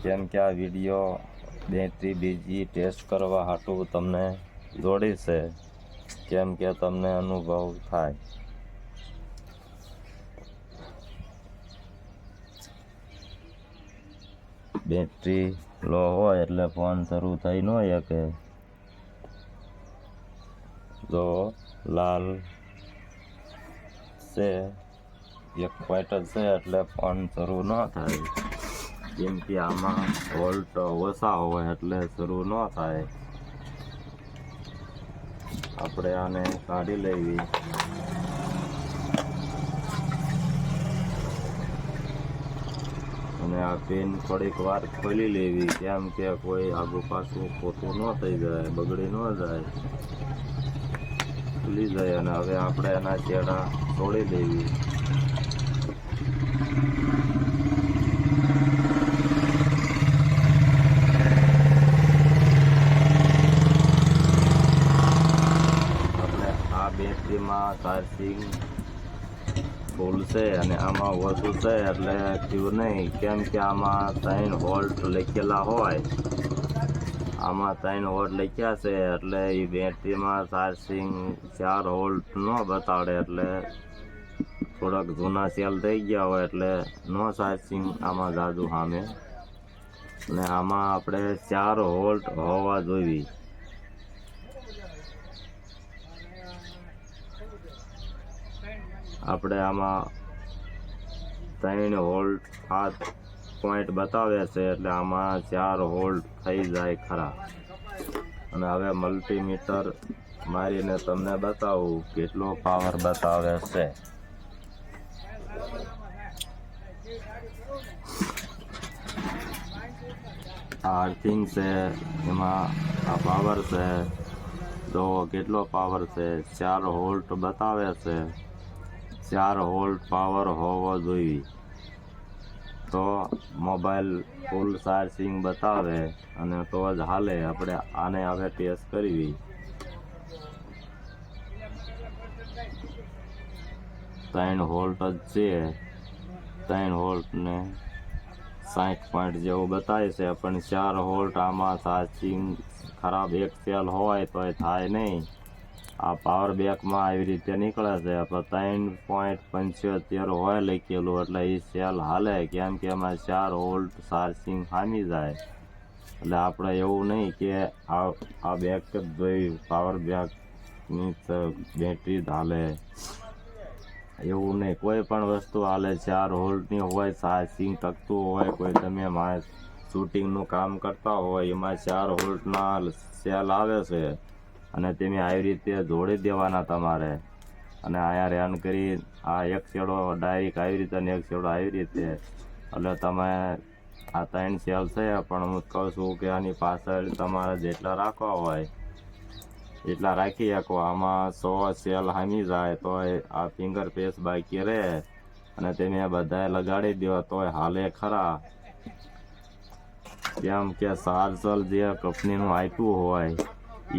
કેમ કે આ વિડીયો બેટરી બીજી ટેસ્ટ કરવા હાટું તમને જોડી છે, કેમ કે તમને અનુભવ થાય. બેટરી લો હોય એટલે ફોન શરૂ થઈ ન શકે. જો લાલ છે, 1 પોઈન્ટ જ છે એટલે ફોન શરૂ ન થાય. કેમ કે આમાં વોલ્ટ ઓછા હોય એટલે શરૂ ન થાય. આપણે આને કાઢી લેવી અને આ પેન થોડીક વાર ખોલી લેવી, કેમ કે કોઈ આગુ પાછું ખોટું ન થઈ જાય, બગડી ન જાય, ખુલી જાય. અને હવે આપણે એના છેડા તોડી દેવી. આપણે આ બેટરીમાં ચાર્જિંગ ફૂલ છે અને આમાં ઓછું છે એટલે થયું નહીં, કેમ કે આમાં 3 વોલ્ટ લખેલા હોય. આમાં 3 વોલ્ટ લખ્યા છે એટલે એ બેટરીમાં ચાર્જિંગ 4 વોલ્ટ ન બતાડે, એટલે થોડાક જૂના સેલ થઈ ગયા હોય એટલે નો ચાર્જિંગ આમાં જાજુ સામે. અને આમાં આપણે 4 વોલ્ટ હોવા જોઈએ. આપણે આમાં 3 વોલ્ટ 7 પોઈન્ટ બતાવે છે એટલે આમાં 4 વોલ્ટ થઈ જાય ખરા. અને હવે મલ્ટીમીટર મારીને તમને બતાવું કેટલો પાવર બતાવે છે. આ અર્થિંગ છે, એમાં આ પાવર છે, જો કેટલો પાવર છે, 4 વોલ્ટ બતાવે છે. 4 વોલ્ટ પાવર હોવો જોઈએ તો મોબાઈલ ફૂલ ચાર્જિંગ બતાવે અને તો જ હાલે. આપણે આને હવે ટેસ્ટ કરવી. 3 વોલ્ટ જ છે, 3 વોલ્ટ ને 60 પોઈન્ટ જેવું બતાવે છે, પણ 4 વોલ્ટ આમાં ચાર્જિંગ ખરાબ એક સેલ હોય તો થાય નહીં. આ પાવર બેકમાં આવી રીતે નીકળે છે, પણ 3.75 હોય લખેલું એટલે એ સેલ હાલે, કેમ કે એમાં 4 વોલ્ટ ચાર્જિંગ ખામી જાય. એટલે આપણે એવું નહીં કે આ બેક જ જોઈ પાવર બેકની બેટરી હાલે, એવું નહીં. કોઈ પણ વસ્તુ હાલે 4 વોલ્ટની હોય, ચાર્જિંગ ટકતું હોય, કોઈ તમે શૂટિંગનું કામ કરતા હોય એમાં 4 વોલ્ટના સેલ આવે છે અને તમે આવી રીતે જોડી દેવાના તમારે. અને અહીંયા રેન કરી આ એક છેડો ડાયરેક્ટ આવી રીતે અને એક છેડો આવી રીતે, એટલે તમે આ 3 સેલ છે. પણ હું કહું છું કે આની પાછળ તમારે જેટલા રાખવા હોય એટલા રાખી શકો. આમાં 100 સેલ હામી જાય તો આ ફિંગર પ્રેસ બાકી રહે અને તમે બધાએ લગાડી દો તોય હાલે ખરા. કેમ કે ચાર્જર જે કંપનીનું આપ્યું હોય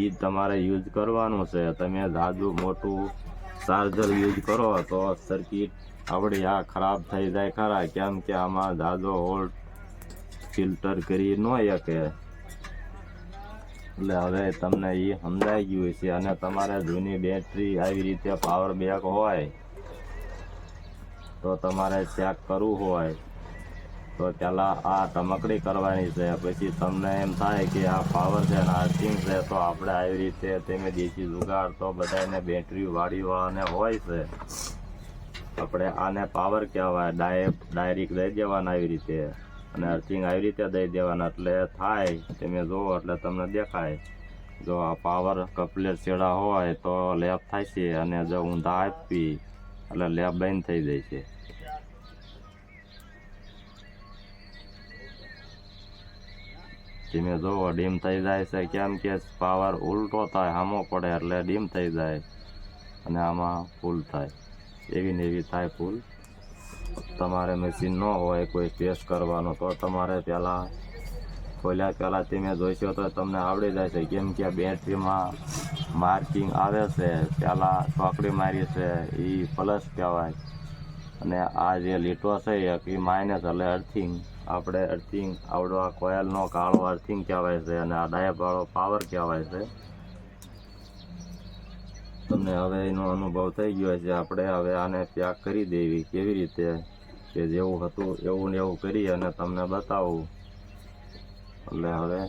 એ તમારે યુઝ કરવાનું છે. તમે જાજુ મોટું ચાર્જર યુઝ કરો તો સર્કિટ આપણી આ ખરાબ થઈ જાય ખરા, કેમ કે આમાં જાજો વોલ્ટ ફિલ્ટર કરી ન શકે. એટલે હવે તમને એ સમજાઈ ગયું છે. અને તમારે જૂની બેટરી આવી રીતે પાવર બેક હોય તો તમારે ચેક કરવું હોય તો પહેલાં આ ટમકડી કરવાની છે. પછી તમને એમ થાય કે આ પાવર છે ને અર્થિંગ છે, તો આપણે આવી રીતે તમે દેશી જુગાડ તો બધાને બેટરી વાળીવાળાને હોય છે. આપણે આને પાવર કહેવાય. ડાયરેક્ટ દઈ દેવાના આવી રીતે, અને અર્થિંગ આવી રીતે દઈ દેવાના એટલે થાય. તમે જુઓ એટલે તમને દેખાય. જો આ પાવર કપલેટ છેડા હોય તો લેપ થાય છે, અને જો ઊંધા આપી એટલે લેપ બંધ થઈ જાય છે. તમે જુઓ ડીમ થઈ જાય છે, કેમ કે પાવર ઉલટો થાય, સામો પડે એટલે ડીમ થઈ જાય, અને આમાં ફૂલ થાય. એવી ને એવી થાય ફૂલ. તમારે મશીન ન હોય કોઈ ટેસ્ટ કરવાનો તો તમારે પહેલાં ખોલ્યા પહેલાં તમે જોઈશો તો તમને આવડી જાય છે. કેમ કે બેટરીમાં માર્કિંગ આવે છે, પહેલાં ચોકડી મારી છે એ પ્લસ કહેવાય, અને આ જે લીટો છે એ માઇનસ એટલે અર્થિંગ. આપણે અર્થિંગ આવડો આ કોયલનો કાળો અર્થિંગ કહેવાય છે, અને આ ડાયપવાળો પાવર કહેવાય છે. તમને હવે એનો અનુભવ થઈ ગયો છે. આપણે હવે આને પેક કરી દેવી કેવી રીતે, કે જેવું હતું એવું ને એવું કરી અને તમને બતાવું. એટલે હવે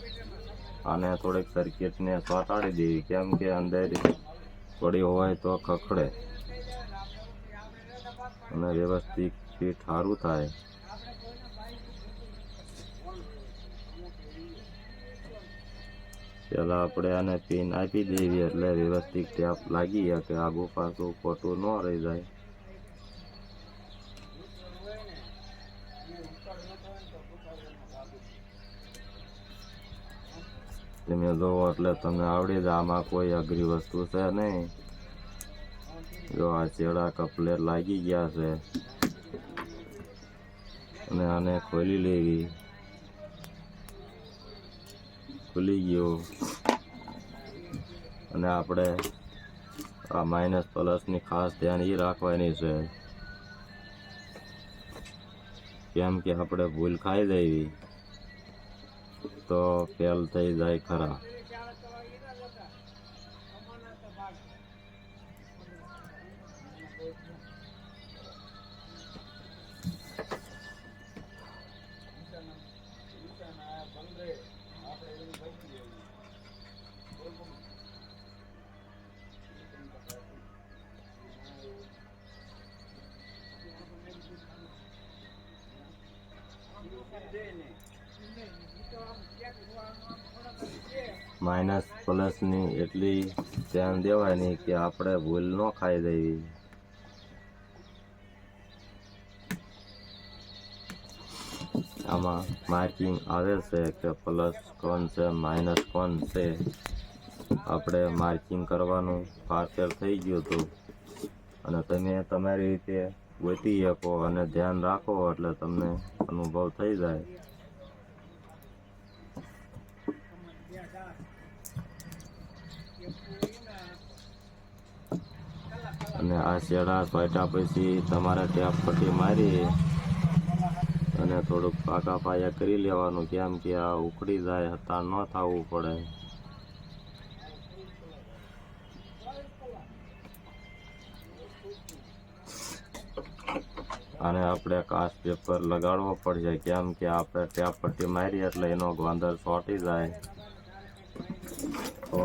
આને થોડીક સર્કિટને ચોંટાડી દેવી, કેમ કે અંદર પડી હોય તો ખખડે અને વ્યવસ્થિત ફિટ સારું થાય. પહેલાં આપણે આને પિન આપી દેવી એટલે વ્યવસ્થિત ટેપ લાગી કે આગું પાછું ખોટું ન રહી જાય. તમે જોવો એટલે તમને આવડી જાય. આમાં કોઈ અઘરી વસ્તુ છે નહીં. જો આ છેડા કપલેટ લાગી ગયા છે, અને આને ખોલી લેવી. ખુલી ગયો. અને આપણે આ માઇનસ પ્લસની ખાસ ધ્યાન એ રાખવાની છે, કેમ કે આપણે ભૂલ ખાઈ દેવી તો ફેલ થઈ જાય ખરા. માઇનસ પ્લસની એટલી ધ્યાન દેવાની કે આપણે ભૂલ ન ખાઈ દેવી. આમાં માર્કિંગ આવે છે કે પ્લસ કોણ છે માઇનસ કોણ છે. આપણે માર્કિંગ કરવાનું પાછળ થઈ ગયું હતું, અને તમે તમારી રીતે ગોતી શકો અને ધ્યાન રાખો એટલે તમને અનુભવ થઈ જાય. અને આ શેડા પાટ્યા પછી તમારે ટેપ પટ્ટી મારી અને થોડુંક પાકા પાયા કરી લેવાનું, કેમ કે આ ઉખડી જાય, હતાણ ન થવું પડે. અને આપણે કાચ પેપર લગાડવો પડશે, કેમ કે આપણે ટેપ પટ્ટી મારી એટલે એનો ગોંદર ચોંટી જાય તો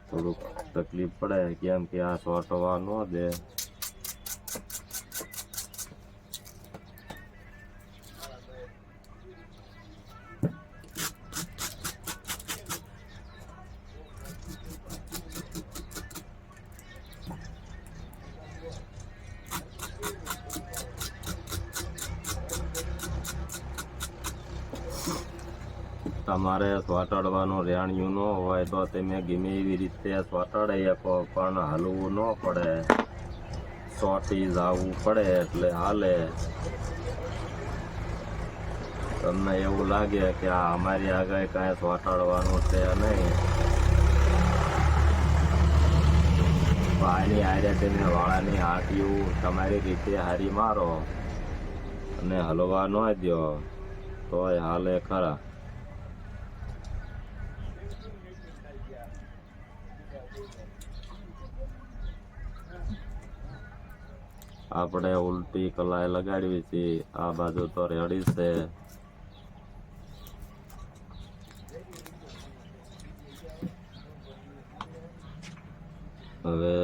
થોડુંક તકલીફ પડે, કેમ કે આ ચોંટવા ન દે. તમારે ચોંટાડવાનું રેણિયું ન હોય તો તમે ગમે એવી રીતે ચોંટાડી શકો, પણ હલવું ન પડે. ચોંટી જવું પડે એટલે હાલે. તમને એવું લાગે કે આ અમારી આગળ કાંઈ ચોંટાડવાનું છે નહીં, આની આરે તમે વાળાની આંટીયું તમારી રીતે હારી મારો અને હલવા ન દો તોય હાલે ખરા. આપણે ઉલટી કલાઈ લગાડવી છે. આ બાજુ તો રેડી છે. હવે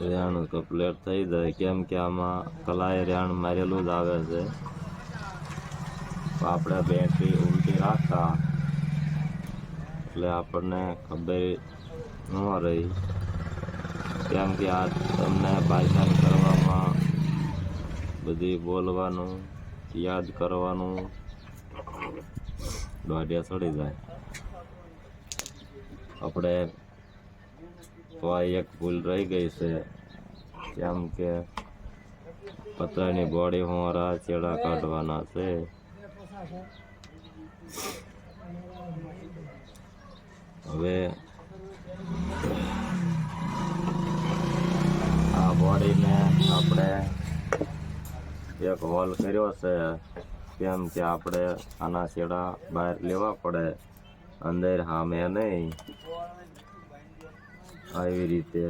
રેણ કમ્પ્લીટ થઈ જાય, કેમ કે આમાં કલાઈ રેણ મારેલું જ આવે છે. આપણે બેટરી ઉલટી રાખતા એટલે આપણને ખબર ન રહી, કેમ કે આ તમને ભાષણ કરવામાં બધી બોલવાનું યાદ કરવાનું દોઢિયા ચડી જાય. આપણે તો એક ભૂલ રહી ગઈ છે, કેમ કે પતરાની બોડી હોરા ચેડા કાઢવાના છે. હવે આ બોડીને આપણે એક હોલ કર્યો છે, કેમ કે આપણે આના છેડા બહાર લેવા પડે, અંદર સામે નહીં. આવી રીતે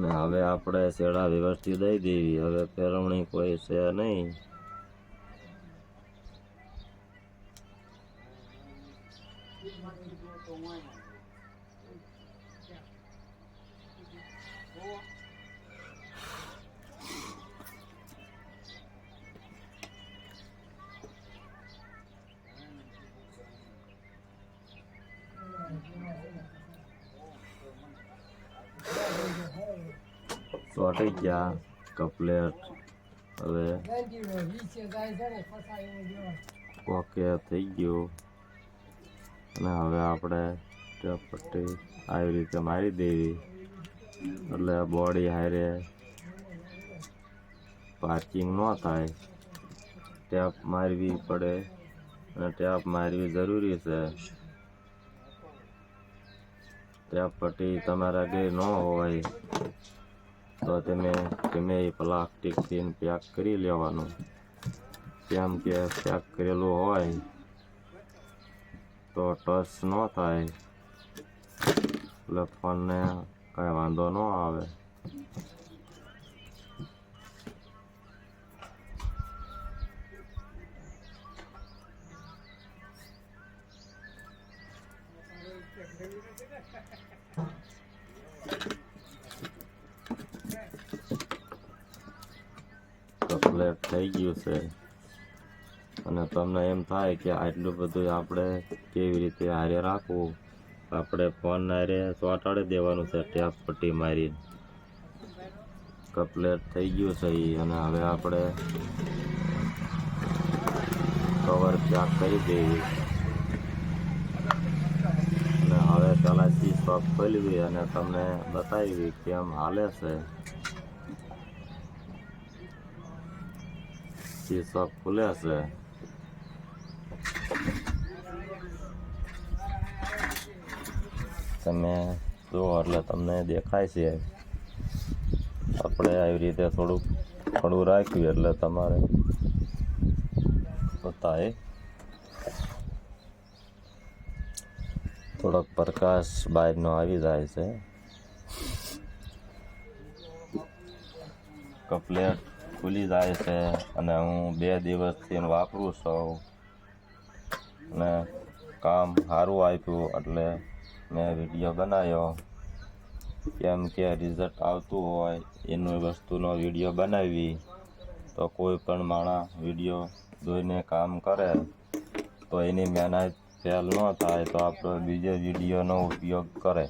ને હવે આપણે છેડા વ્યવસ્થિત દઈ દેવી. હવે ફેરવણી કોઈ છે નહીં. ચોટી ગયા કપલેટ. હવે ઓકે થઈ ગયું. અને હવે આપણે ટેપ પટ્ટી આવી રીતે મારી દેવી, એટલે બોડી હારે પાર્કિંગ ન થાય. ટેપ મારવી પડે અને ટેપ મારવી જરૂરી છે. ટેપ પટ્ટી તમારા ઘરે ન હોય તો તમે ગમે એ પ્લાસ્ટિકથી પેક કરી લેવાનું, કેમ કે પેક કરેલું હોય તો ટચ ન થાય, એટલે ફોનને કાંઈ વાંધો ન આવે. કમ્પ્લીટ થઈ ગયું છે. અને તમને એમ થાય કે આટલું બધું આપણે કેવી રીતે હારે રાખવું, આપણે ફોન હારે ચોંટાડી દેવાનું છે ટેપ પટ્ટી મારી. કમ્પ્લીટ થઈ ગયું છે. અને હવે આપણે કવર પેક કરી દેવી. અને હવે પહેલાં શોપ ખોલવી અને તમને બતાવી કેમ હાલે છે. શોપ ખુલે છે. તમે જુઓ એટલે તમને દેખાય છે. આપણે આવી રીતે થોડું રાખ્યું એટલે તમારે બતાવે. થોડોક પ્રકાશ બહારનો આવી જાય છે. કમ્પ્લીટ ખુલી જાય છે. અને હું 2 દિવસથી વાપરું છું અને કામ સારું આપ્યું, એટલે મેં વિડીયો બનાવ્યો. કેમ કે રિઝલ્ટ આવતું હોય એનું વસ્તુનો વિડીયો બનાવી તો કોઈ પણ માણસ વિડીયો જોઈને કામ કરે તો એની મહેનત ફેલ ન થાય, તો આપણો બીજો વિડીયોનો ઉપયોગ કરે.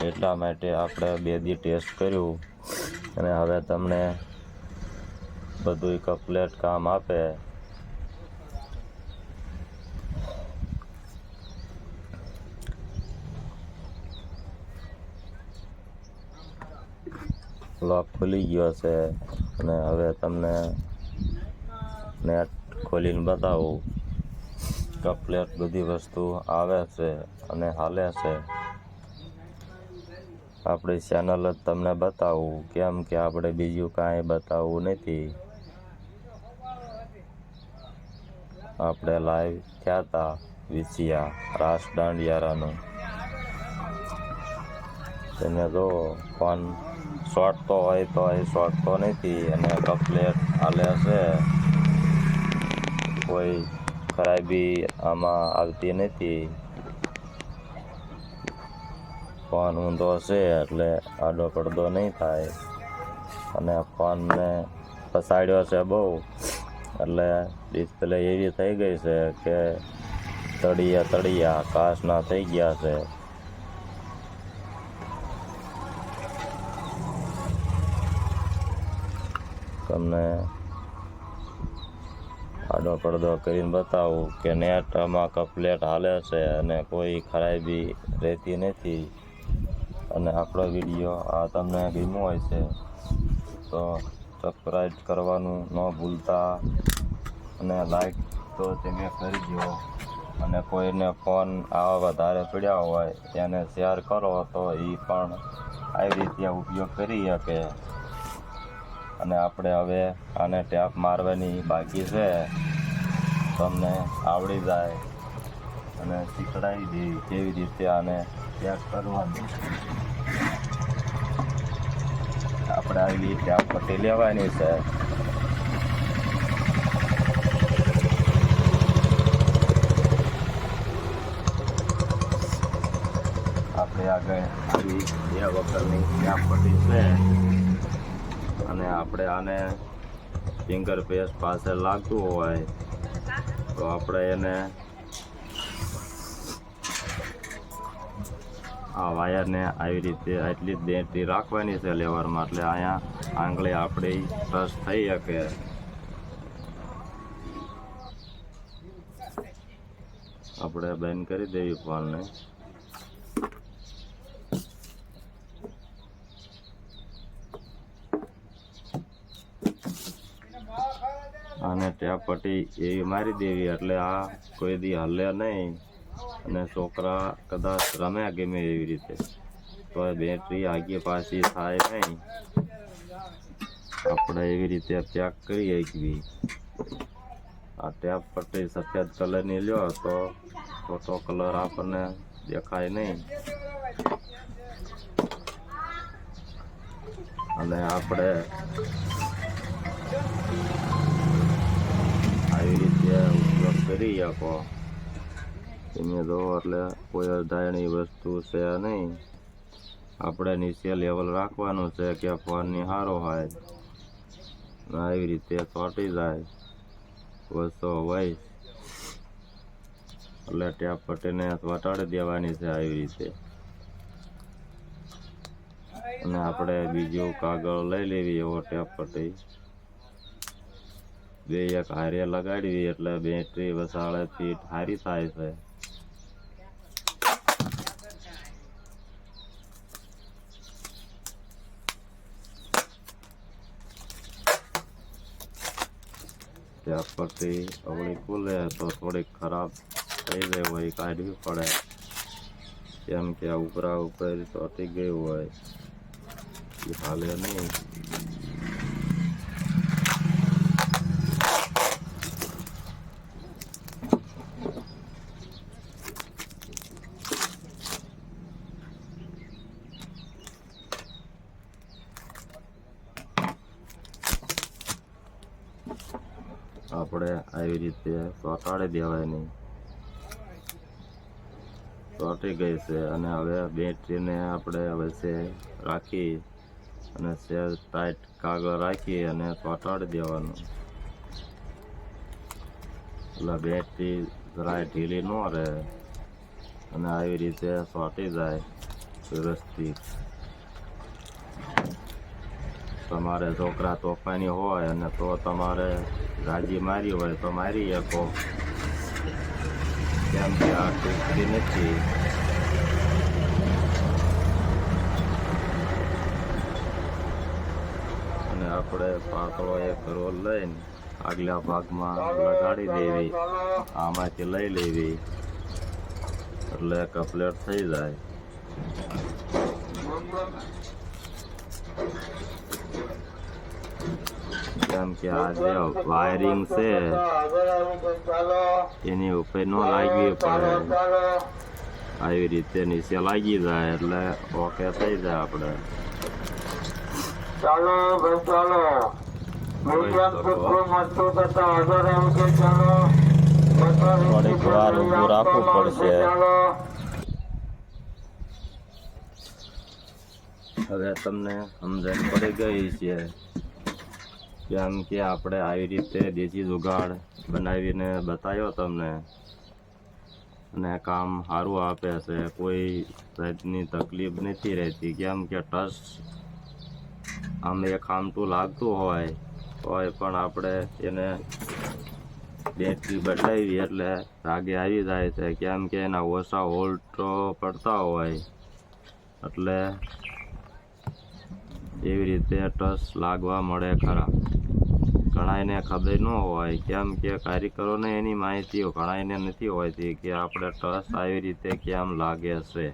એટલા માટે આપણે 2 દી ટેસ્ટ કર્યું અને હવે તમને બધું કમ્પ્લીટ કામ આપે. લોક ખુલી ગયો છે. અને હવે તમને નેટ ખોલીને બતાવું. કમ્પ્લીટ બધી વસ્તુ આવે છે અને હાલે છે. આપણી ચેનલ જ તમને બતાવું, કેમ કે આપણે બીજું કાંઈ બતાવવું નથી. આપણે લાઈવ થયા હતા વિસિયા રાસ દાંડિયારાનું. તેને જો ફોન શોર્ટતો હોય તો એ શોર્ટતો નથી અને કમ્પ્લેટ હાલે છે. કોઈ ખરાબી આમાં આવતી નથી. ફોન ઊંધો છે એટલે આડો પડદો નહીં થાય. અને ફોનને ફસાડ્યો છે બહુ, એટલે ડિસ્પ્લે એવી થઈ ગઈ છે કે તળિયા કાચના થઈ ગયા છે. તમને આડો પડદો કરીને બતાવું કે નેટમાં કમ્પ્લેટ હાલે છે અને કોઈ ખરાબી રહેતી નથી. અને આપણો વિડીયો આ તમને ગમ્યો હોય છે તો સબસ્ક્રાઈબ કરવાનું ન ભૂલતા અને લાઈક તો તમે કરી દો. અને કોઈને ફોન આવા વધારે પડ્યા હોય એને શેર કરો તો એ પણ આવી રીતે ઉપયોગ કરી શકે. અને આપણે હવે આને ટેપ મારવાની બાકી છે, તમને આવડી જાય અને શીખડાવી દઈએ કેવી રીતે આને ટેપ કરવાનું. આપણે આવી ટેપ પટ્ટી લેવાની છે. આપણે આગળ આવી 2 વખતની ટેપ પટ્ટી છે અને આપણે આને ફિંગર પેસ્ટ પાસે લાગતું હોય તો આપણે એને આ વાયરને આવી રીતે આટલી જ બેટરી રાખવાની છે લેવરમાં, એટલે અહીંયા આંગળી આપણી ટચ થઈ શકે. આપણે બંધ કરી દેવી ફોનને. અને ટેપ પટ્ટી એવી મારી દેવી એટલે આ કોઈ દી હલે નહીં. અને છોકરા કદાચ રમે ગમે એવી રીતે તો બેટરી આગી પાછી થાય નહીં. આપણે એવી રીતે પેક કરી શકીએ. આ ટેપ પટ્ટી સફેદ કલરની લ્યો તો ખોટો કલર આપણને દેખાય નહીં. અને આપણે આવી રીતે ઉપયોગ કરી શકો. તમે જો એટલે કોઈ અજાણી વસ્તુ છે નહીં. આપણે નીચે લેવલ રાખવાનું છે કે ફોનની સારો હોય. આવી રીતે ચોંટી જાય વસ્તુ હોય એટલે ટેપ પટ્ટીને વટાડી દેવાની છે આવી રીતે. અને આપણે બીજું કાગળ લઈ લેવી એવો ટેપ પટ્ટી 2 એક હારે લગાડવી એટલે બેટરી વસાળેથી સારી થાય છે. ટેપ પટ્ટી અવળી ખુલે તો થોડીક ખરાબ થઈ ગઈ હોય કાઢવી પડે, કેમ કે ઉપરા ઉપર ચોંટી ગયું હોય એ હાલે નહીં. આપણે આવી રીતે ચોંટાડી દેવાની. ચોંટી ગઈ છે અને હવે બેટરીને આપણે વચ્ચે રાખી અને સેલ ટાઈટ કાગળ રાખી અને ચોંટાડી દેવાનું. એટલે બેટરી જરાય ઢીલી ન રહે અને આવી રીતે ચોંટી જાય વ્યવસ્થિત. તમારે છોકરા તોફાની હોય અને તો તમારે ગાજી મારી હોય તો મારી શકો, કેમ કે આ તૂટતી નથી. અને આપણે પાતળો એક રોલ લઈને આગલા ભાગમાં લગાડી દેવી, આમાંથી લઈ લેવી એટલે કમ્પ્લીટ થઈ જાય. કેમ કે આ જે વાયરિંગ છે એની ઉપર ન લાગવી પડે, આવી રીતે નીચે લાગી જાય એટલે ઓકે થઈ જાય આપણે. થોડીક વાર ઊભું રાખવું પડશે. હવે તમને સમજણ પડી ગઈ છે કેમ કે આપણે આવી રીતે દેશી જુગાડ બનાવીને બતાવ્યો તમને, અને કામ સારું આપે છે. કોઈ જાતની તકલીફ નથી રહેતી. કેમ કે ટચ આમ એક આમતું લાગતું હોય પણ આપણે એને બેટરી બદલાવી એટલે રાગે આવી જાય છે. કેમ કે એના ઓછા વોલ્ટ પડતા હોય એટલે એવી રીતે ટચ લાગવા મળે ખરા. ઘણાને ખબર ન હોય, કેમ કે કારીગરોને એની માહિતી ઘણાને નથી હોતી કે આપણે ટચ આવી રીતે કેમ લાગે છે.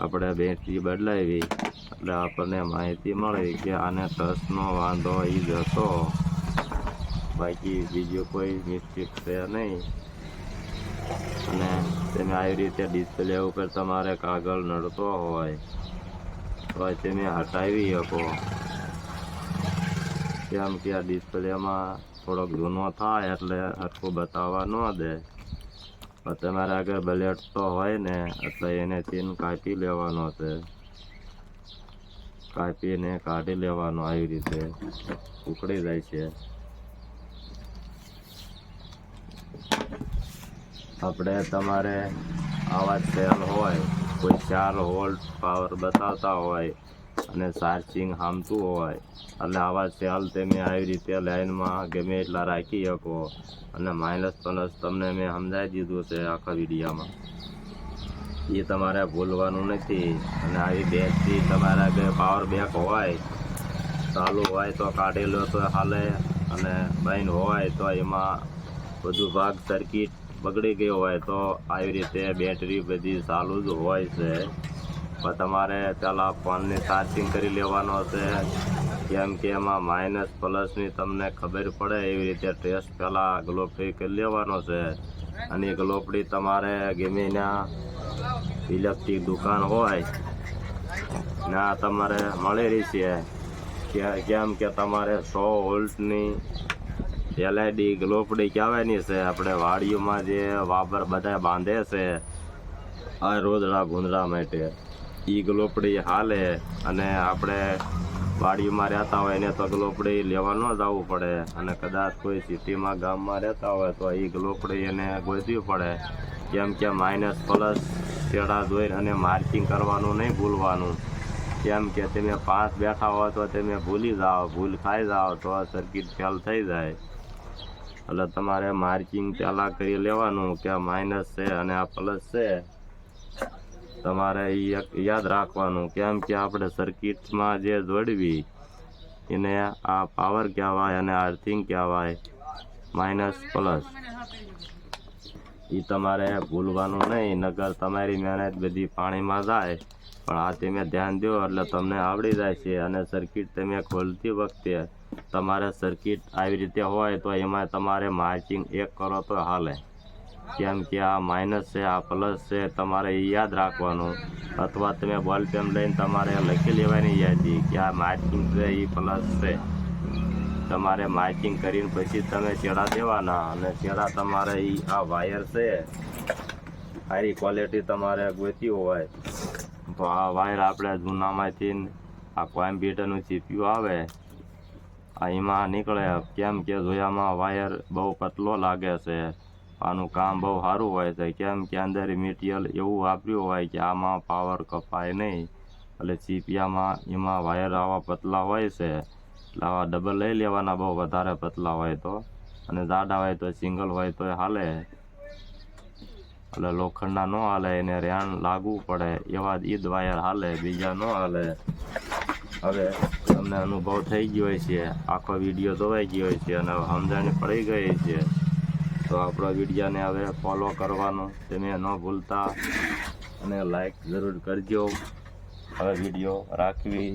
આપણે બેટરી બદલાવી એટલે આપણને માહિતી મળી કે આને ટચનો વાંધો એ જ હતો, બાકી બીજું કોઈ મિસ્ટેક છે નહીં. અને તમે આવી રીતે ડિસ્પ્લે ઉપર તમારે કાગળ નડતો હોય તો તમે હટાવી શકો. કેમ કે આ ડિસ્પ્લેમાં થોડોક જૂનો થાય એટલે હરખું બતાવવા ન દે. પણ તમારે આગળ બ્લેડ તો હોય ને એટલે એને ચીન કાપી લેવાનો છે, કાપીને કાઢી લેવાનો. આવી રીતે ઉકળી જાય છે. આપણે તમારે આવા સેલ હોય, કોઈ 4 વોલ્ટ પાવર બતાવતા હોય અને ચાર્જિંગ હામતું હોય એટલે આવા સેલ તમે આવી રીતે લાઈનમાં ગમે એટલા રાખી શકો. અને માઇનસ પ્લસ તમને મેં સમજાવી દીધું છે આખા વિડીયોમાં, એ તમારે ભૂલવાનું નથી. અને આવી બેટરી તમારા બે પાવર બેક હોય, ચાલુ હોય તો કાઢી લો તો હાલે, અને બંધ હોય તો એમાં બધું ભાગ સર્કિટ બગડી ગયો હોય તો આવી રીતે બેટરી બધી ચાલુ જ હોય છે. પણ તમારે પહેલાં ફોનની ચાર્જિંગ કરી લેવાનો છે. કેમ કે એમાં માઇનસ પ્લસની તમને ખબર પડે એવી રીતે ટેસ્ટ પહેલાં ગ્લોપડી કરી લેવાનો છે. અને ગ્લોપડી તમારે ગમે ત્યાં ઇલેક્ટ્રિક દુકાન હોય ના તમારે મળેલી છે. કેમ કે તમારે 100 વોલ્ટની LED ગ્લોપડી કહેવાની છે. આપણે વાડીઓમાં જે વાપર બધા બાંધે છે આ રોજડા ભૂંદડા માટે, એ ગ્લોપડી હાલે. અને આપણે વાડીમાં રહેતા હોય એને તો ગ્લોપડી લેવા ન જવું પડે. અને કદાચ કોઈ સિટીમાં ગામમાં રહેતા હોય તો એ ગ્લોપડી એને ગોતવી પડે. કેમ કે માઇનસ પ્લસ છેડા જોઈ અને માર્કિંગ કરવાનું નહીં ભૂલવાનું. કેમ કે તમે 5 બેઠા હોય તો તમે ભૂલી જાઓ, ભૂલ ખાઈ જાઓ તો સર્કિટ ફેલ થઈ જાય. એટલે તમારે માર્કિંગ પહેલાં કરી લેવાનું કે માઇનસ છે અને આ પ્લસ છે, તમારે એ યાદ રાખવાનું. કેમ કે આપણે સર્કિટમાં જે જોડવી એને આ પાવર કહેવાય અને અર્થિંગ કહેવાય, માઇનસ પ્લસ. એ તમારે ભૂલવાનું નહીં, નગર તમારી મહેનત બધી પાણીમાં જાય. પણ આ તમે ધ્યાન દો એટલે તમને આવડી જાય છે. અને સર્કિટ તમે ખોલતી વખતે તમારે સર્કિટ આવી રીતે હોય તો એમાં તમારે માર્કિંગ એક કરો તો હાલે. કેમ કે આ માઇનસ છે આ પ્લસ છે તમારે એ યાદ રાખવાનું. અથવા તમે બોલ પેન લઈને તમારે લખી લેવાની યાદી કે આ માર્કિંગ છે એ પ્લસ છે. તમારે માર્કિંગ કરીને પછી તમે છેડા દેવાના. અને છેડા તમારે આ વાયર છે, સારી ક્વોલિટી તમારે ગોતી હોય તો આ વાયર આપણે જૂનામાંથી આ કોમ્પ્યુટરનું CPU આવે એમાં નીકળે. કેમ કે જોયામાં વાયર બહુ પતલો લાગે છે, આનું કામ બહુ સારું હોય છે. કેમ કે અંદર મટીરિયલ એવું વાપર્યું હોય કે આમાં પાવર કપાય નહીં. એટલે ચીપિયામાં એમાં વાયર આવા પતલા હોય છે. એટલે આવા ડબલ લઈ લેવાના, બહુ વધારે પતલા હોય તો. અને જાડા હોય તો સિંગલ હોય તો હાલે. એટલે લોખંડના ન હાલે, એને રેણ લાગવું પડે એવા ઈદ વાયર હાલે, બીજા ન હાલે. હવે તમને અનુભવ થઈ ગયો છે, આખો વિડીયો જોવાઈ ગયો છે અને સમજણ પડી ગઈ છે. તો આપણો વિડીયોને હવે ફોલો કરવાનું તમે ન ભૂલતા અને લાઈક જરૂર કરજો. હવે વિડીયો રાખવી.